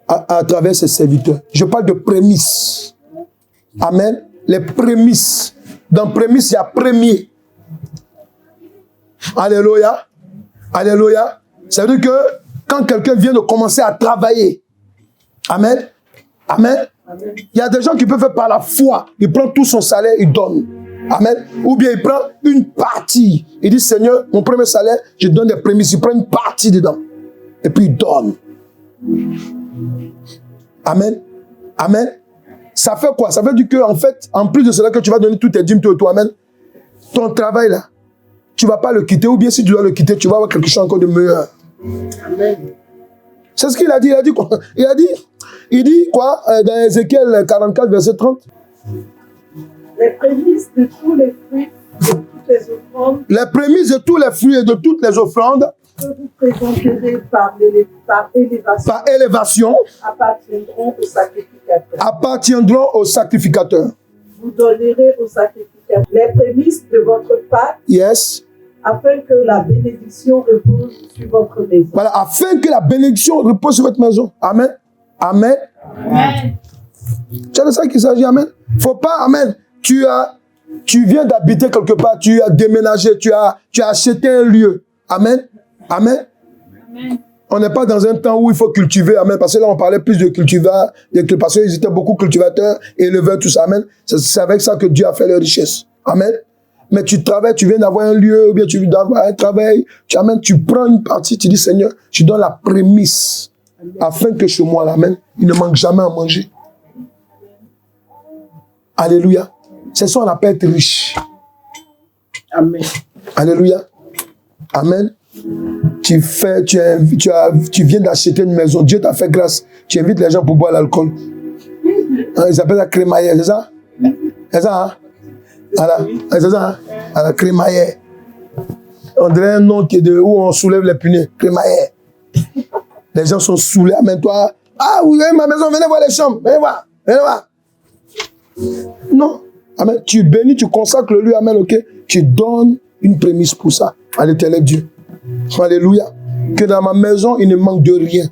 à travers ses serviteurs. Je parle de prémices. Amen. Les prémices. Dans prémices, il y a premier. Alléluia. Alléluia. Ça veut dire que quand quelqu'un vient de commencer à travailler, amen. Amen. Il y a des gens qui peuvent faire par la foi. Il prend tout son salaire, il donne. Amen. Ou bien il prend une partie. Il dit, Seigneur, mon premier salaire, je donne des prémices. Il prend une partie dedans. Et puis il donne. Amen. Amen. Ça fait quoi? Ça veut dire que, en fait, en plus de cela que tu vas donner toutes tes dîmes, toi, amen, ton travail là, tu ne vas pas le quitter. Ou bien si tu dois le quitter, tu vas avoir quelque chose encore de meilleur. Amen. C'est ce qu'il a dit. Il a dit quoi? Il dit quoi dans Ézéchiel 44, verset 30? Les prémices de tous les fruits, de toutes les offrandes. Les prémices de tous les fruits et de toutes les offrandes. Que vous présenterez par élévation. Par élévation. Appartiendront au sacrificateur. Vous donnerez au sacrificateur les prémices de votre Pâque. Yes. Afin que la bénédiction repose sur votre maison. Voilà, afin que la bénédiction repose sur votre maison. Amen. Amen. Amen. C'est de ça qu'il s'agit, amen. Faut pas, amen. Tu viens d'habiter quelque part, tu as déménagé, tu as acheté un lieu. Amen. Amen. Amen. On n'est pas dans un temps où il faut cultiver, amen. Parce que là, on parlait plus de cultivar, parce qu'ils étaient beaucoup cultivateurs, éleveurs, tout ça, amen. C'est avec ça que Dieu a fait les richesses. Amen. Mais tu travailles, tu viens d'avoir un lieu, ou bien tu viens d'avoir un travail, tu prends une partie, tu dis, Seigneur, tu donnes la prémisse, afin que chez moi, amen, il ne manque jamais à manger. Alléluia. C'est ça qu'on appelle être riche. Amen. Alléluia. Amen. tu viens d'acheter une maison, Dieu t'a fait grâce, tu invites les gens pour boire l'alcool. Ils appellent ça crémaillère, c'est ça? C'est ça, hein? Voilà, c'est ça, hein? Voilà, crémaillère. On dirait un nom où on soulève les punais, crémaillère. Les gens sont saoulés, amène-toi. Ah oui, ma maison, venez voir les chambres, venez voir, venez voir. Non, amen. Tu bénis, tu consacres le lieu, amen, ok? Tu donnes une prémisse pour ça à l'éternel Dieu. Alléluia. Que dans ma maison, il ne manque de rien.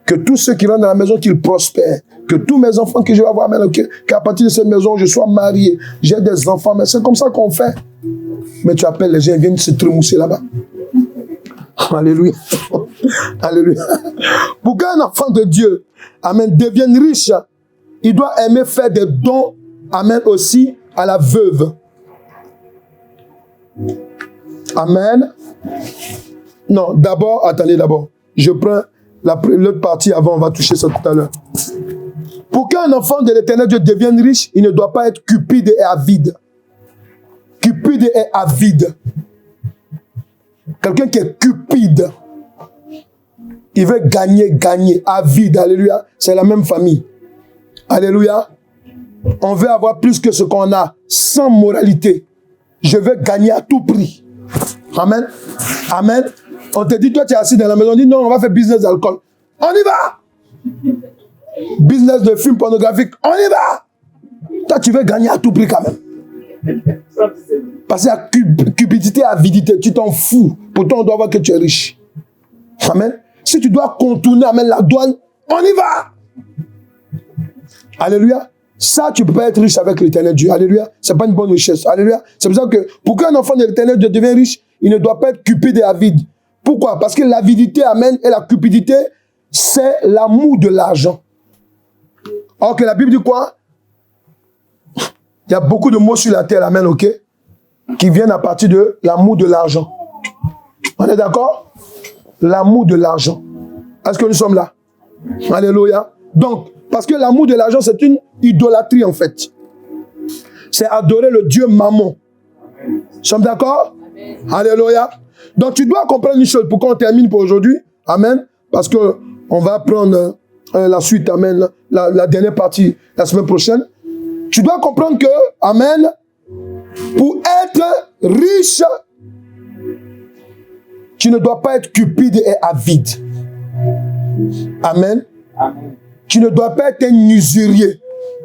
Que tous ceux qui rentrent dans la maison, qu'ils prospèrent. Que tous mes enfants que je vais avoir, amen, ok? Qu'à partir de cette maison, je sois marié, j'ai des enfants. Mais c'est comme ça qu'on fait. Mais tu appelles les gens, ils viennent se tremousser là-bas. Alléluia. Alléluia. Pour qu'un enfant de Dieu, amen, devienne riche, il doit aimer faire des dons, amen, aussi à la veuve. Amen. Non, d'abord, attendez d'abord. Je prends l'autre partie avant, on va toucher ça tout à l'heure. Pour qu'un enfant de l'éternel Dieu devienne riche, il ne doit pas être cupide et avide. Cupide et avide. Quelqu'un qui est cupide, il veut gagner. Avide, alléluia, c'est la même famille. Alléluia. On veut avoir plus que ce qu'on a, sans moralité. Je veux gagner à tout prix. Amen. Amen. On te dit, toi tu es assis dans la maison, on dit non, on va faire business d'alcool. On y va. Business de film pornographique, on y va. Toi tu veux gagner à tout prix quand même. Parce qu'il y a cupidité, avidité, tu t'en fous. Pourtant on doit voir que tu es riche. Amen. Si tu dois contourner, amen, la douane, on y va. Alléluia. Ça, tu ne peux pas être riche avec l'éternel Dieu. Alléluia. Ce n'est pas une bonne richesse. Alléluia. C'est pour ça que pour qu'un enfant de l'éternel Dieu devienne riche, il ne doit pas être cupide et avide. Pourquoi? Parce que l'avidité, amen, et la cupidité, c'est l'amour de l'argent. Or que la Bible dit quoi? Il y a beaucoup de mots sur la terre, amen, ok? Qui viennent à partir de l'amour de l'argent. On est d'accord? L'amour de l'argent. Est-ce que nous sommes là? Alléluia. Donc, parce que l'amour de l'argent, c'est une idolâtrie en fait. C'est adorer le Dieu Mammon. Nous sommes d'accord? Alléluia. Donc tu dois comprendre une chose pour qu'on termine pour aujourd'hui. Amen. Parce qu'on va prendre la suite, amen, la dernière partie la semaine prochaine. Tu dois comprendre que, amen, pour être riche, tu ne dois pas être cupide et avide. Amen. Amen. Tu ne dois pas être un usurier.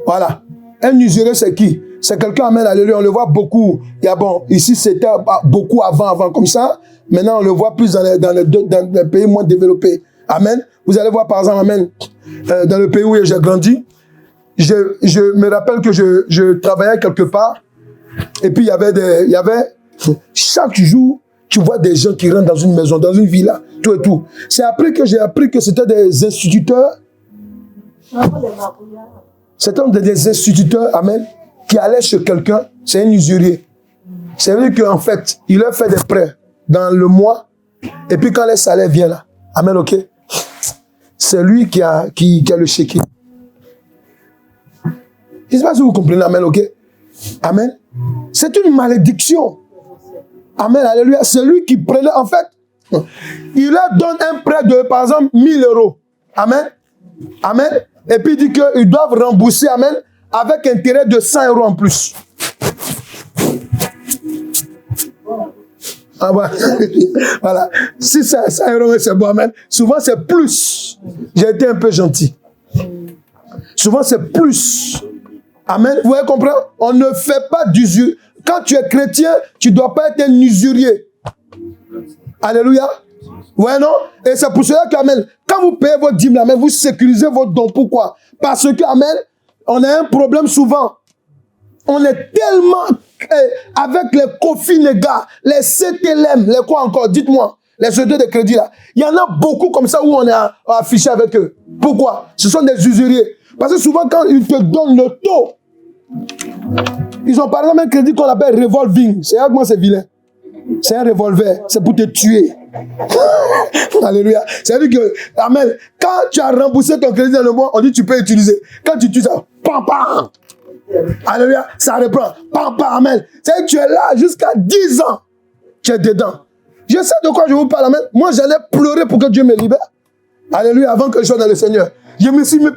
Voilà. Un usurier, c'est qui? C'est quelqu'un, amen, alléluia, on le voit beaucoup. Il y a bon, ici c'était beaucoup avant comme ça. Maintenant, on le voit plus dans les pays moins développés. Amen. Vous allez voir par exemple, amen, dans le pays où j'ai grandi, je me rappelle que je travaillais quelque part. Et puis, il y avait chaque jour, tu vois des gens qui rentrent dans une maison, dans une villa, tout et tout. C'est après que j'ai appris que c'était des instituteurs. C'était des instituteurs, amen, qui allaient chez quelqu'un, c'est un usurier. C'est vrai qu'en fait, il leur fait des prêts dans le mois, et puis quand les salaires viennent là, amen, ok, c'est lui qui a le chéquier. Je ne sais pas si vous comprenez, amen, ok, amen. C'est une malédiction. Amen, alléluia. C'est lui qui prenait, en fait, il leur donne un prêt de, par exemple, 1000 €. Amen. Amen. Et puis il dit qu'ils doivent rembourser, amen, avec intérêt de 100 € en plus. Ah ouais. Voilà. Si c'est 100 €, c'est bon, amen. Souvent c'est plus. J'ai été un peu gentil. Souvent c'est plus. Amen. Vous voyez comprendre? On ne fait pas d'usure. Quand tu es chrétien, tu ne dois pas être un usurier. Alléluia. Ouais, non? Et c'est pour cela que, amen, quand vous payez votre dîme, amen, vous sécurisez votre don. Pourquoi? Parce que, amen, on a un problème souvent. On est tellement, avec les COFI, les gars, les CTLM, les quoi encore? Dites-moi, les sociétés de crédit là. Il y en a beaucoup comme ça où on est affiché avec eux. Pourquoi? Ce sont des usuriers. Parce que souvent, quand ils te donnent le taux, ils ont par exemple un crédit qu'on appelle revolving. C'est comment c'est vilain. C'est un revolver. C'est pour te tuer. Alléluia. C'est-à-dire que, amen, quand tu as remboursé ton crédit dans le mois, on dit tu peux utiliser. Quand tu tues ça, pam, pam. Alléluia. Ça reprend. Pam, pam, amen. C'est-à-dire que tu es là jusqu'à 10 ans. Tu es dedans. Je sais de quoi je vous parle. Amen. Moi, j'allais pleurer pour que Dieu me libère. Alléluia, avant que je sois dans le Seigneur. Je me suis mis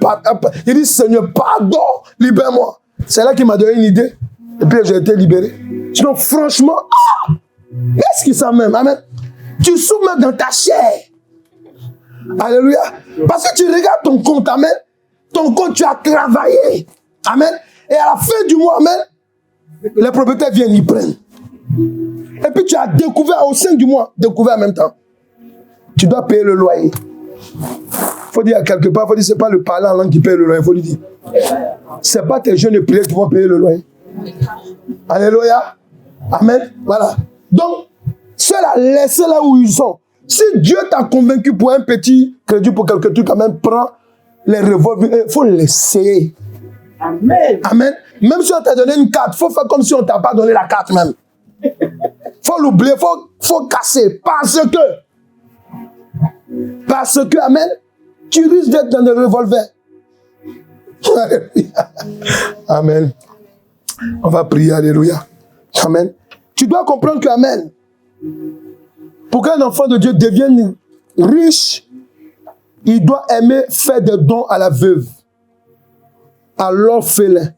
il dit, Seigneur, pardon, libère-moi. C'est là qu'il m'a donné une idée. Et puis j'ai été libéré. Sinon, franchement, qu'est-ce qui ça même? Amen. Tu souffres même dans ta chair. Alléluia. Parce que tu regardes ton compte, amen. Ton compte, tu as travaillé. Amen. Et à la fin du mois, amen, les propriétaires viennent y prendre. Et puis tu as découvert au sein du mois, découvert en même temps. Tu dois payer le loyer. Il faut dire quelque part, il faut dire, ce n'est pas le parlant en langue qui paye le loyer, il faut lui dire. Ce n'est pas tes jeunes de prière qui vont payer le loyer. Alléluia. Amen. Voilà. Donc, ceux-là, laissez là où ils sont. Si Dieu t'a convaincu pour un petit crédit, pour quelque chose, quand même, prends les revolvers. Il faut laisser. Amen. Amen. Même si on t'a donné une carte, il faut faire comme si on ne t'a pas donné la carte même. Il faut l'oublier, il faut casser. Parce que, amen, tu risques d'être dans des revolvers. Amen. On va prier, alléluia. Amen. Tu dois comprendre que, amen, pour qu'un enfant de Dieu devienne riche, il doit aimer faire des dons à la veuve, à l'orphelin,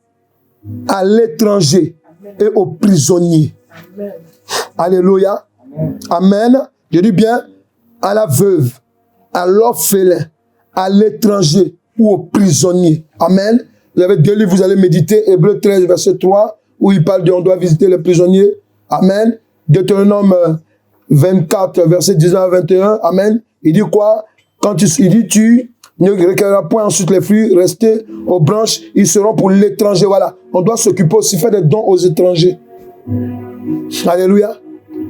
à l'étranger et aux prisonniers. Amen. Alléluia. Amen. Je dis bien, à la veuve, à l'orphelin, à l'étranger ou aux prisonniers. Amen. Vous avez deux livres, vous allez méditer, Hébreux 13, verset 3, où il parle on doit visiter les prisonniers. Amen. Deutéronome 24, verset 19 à 21. Amen. Il dit quoi? Il dit, tu ne recueilleras point ensuite les fruits, restez aux branches, ils seront pour l'étranger. Voilà. On doit s'occuper aussi, faire des dons aux étrangers. Alléluia.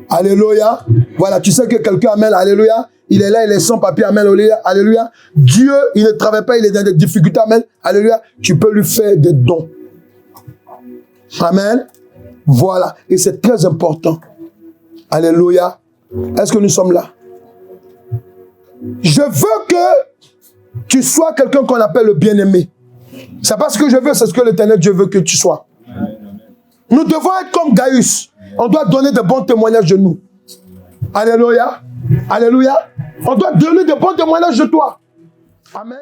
Alléluia. Voilà, tu sais que quelqu'un, amen, alléluia, il est là, il est sans papier, amen, alléluia. Dieu, il ne travaille pas, il est dans des difficultés, amen, alléluia. Tu peux lui faire des dons. Amen. Voilà. Et c'est très important. Alléluia. Est-ce que nous sommes là? Je veux que tu sois quelqu'un qu'on appelle le bien-aimé. C'est pas ce que je veux, c'est ce que l'Éternel Dieu veut que tu sois. Nous devons être comme Gaius. On doit donner de bons témoignages de nous. Alléluia. Alléluia. On doit donner de bons témoignages de toi. Amen.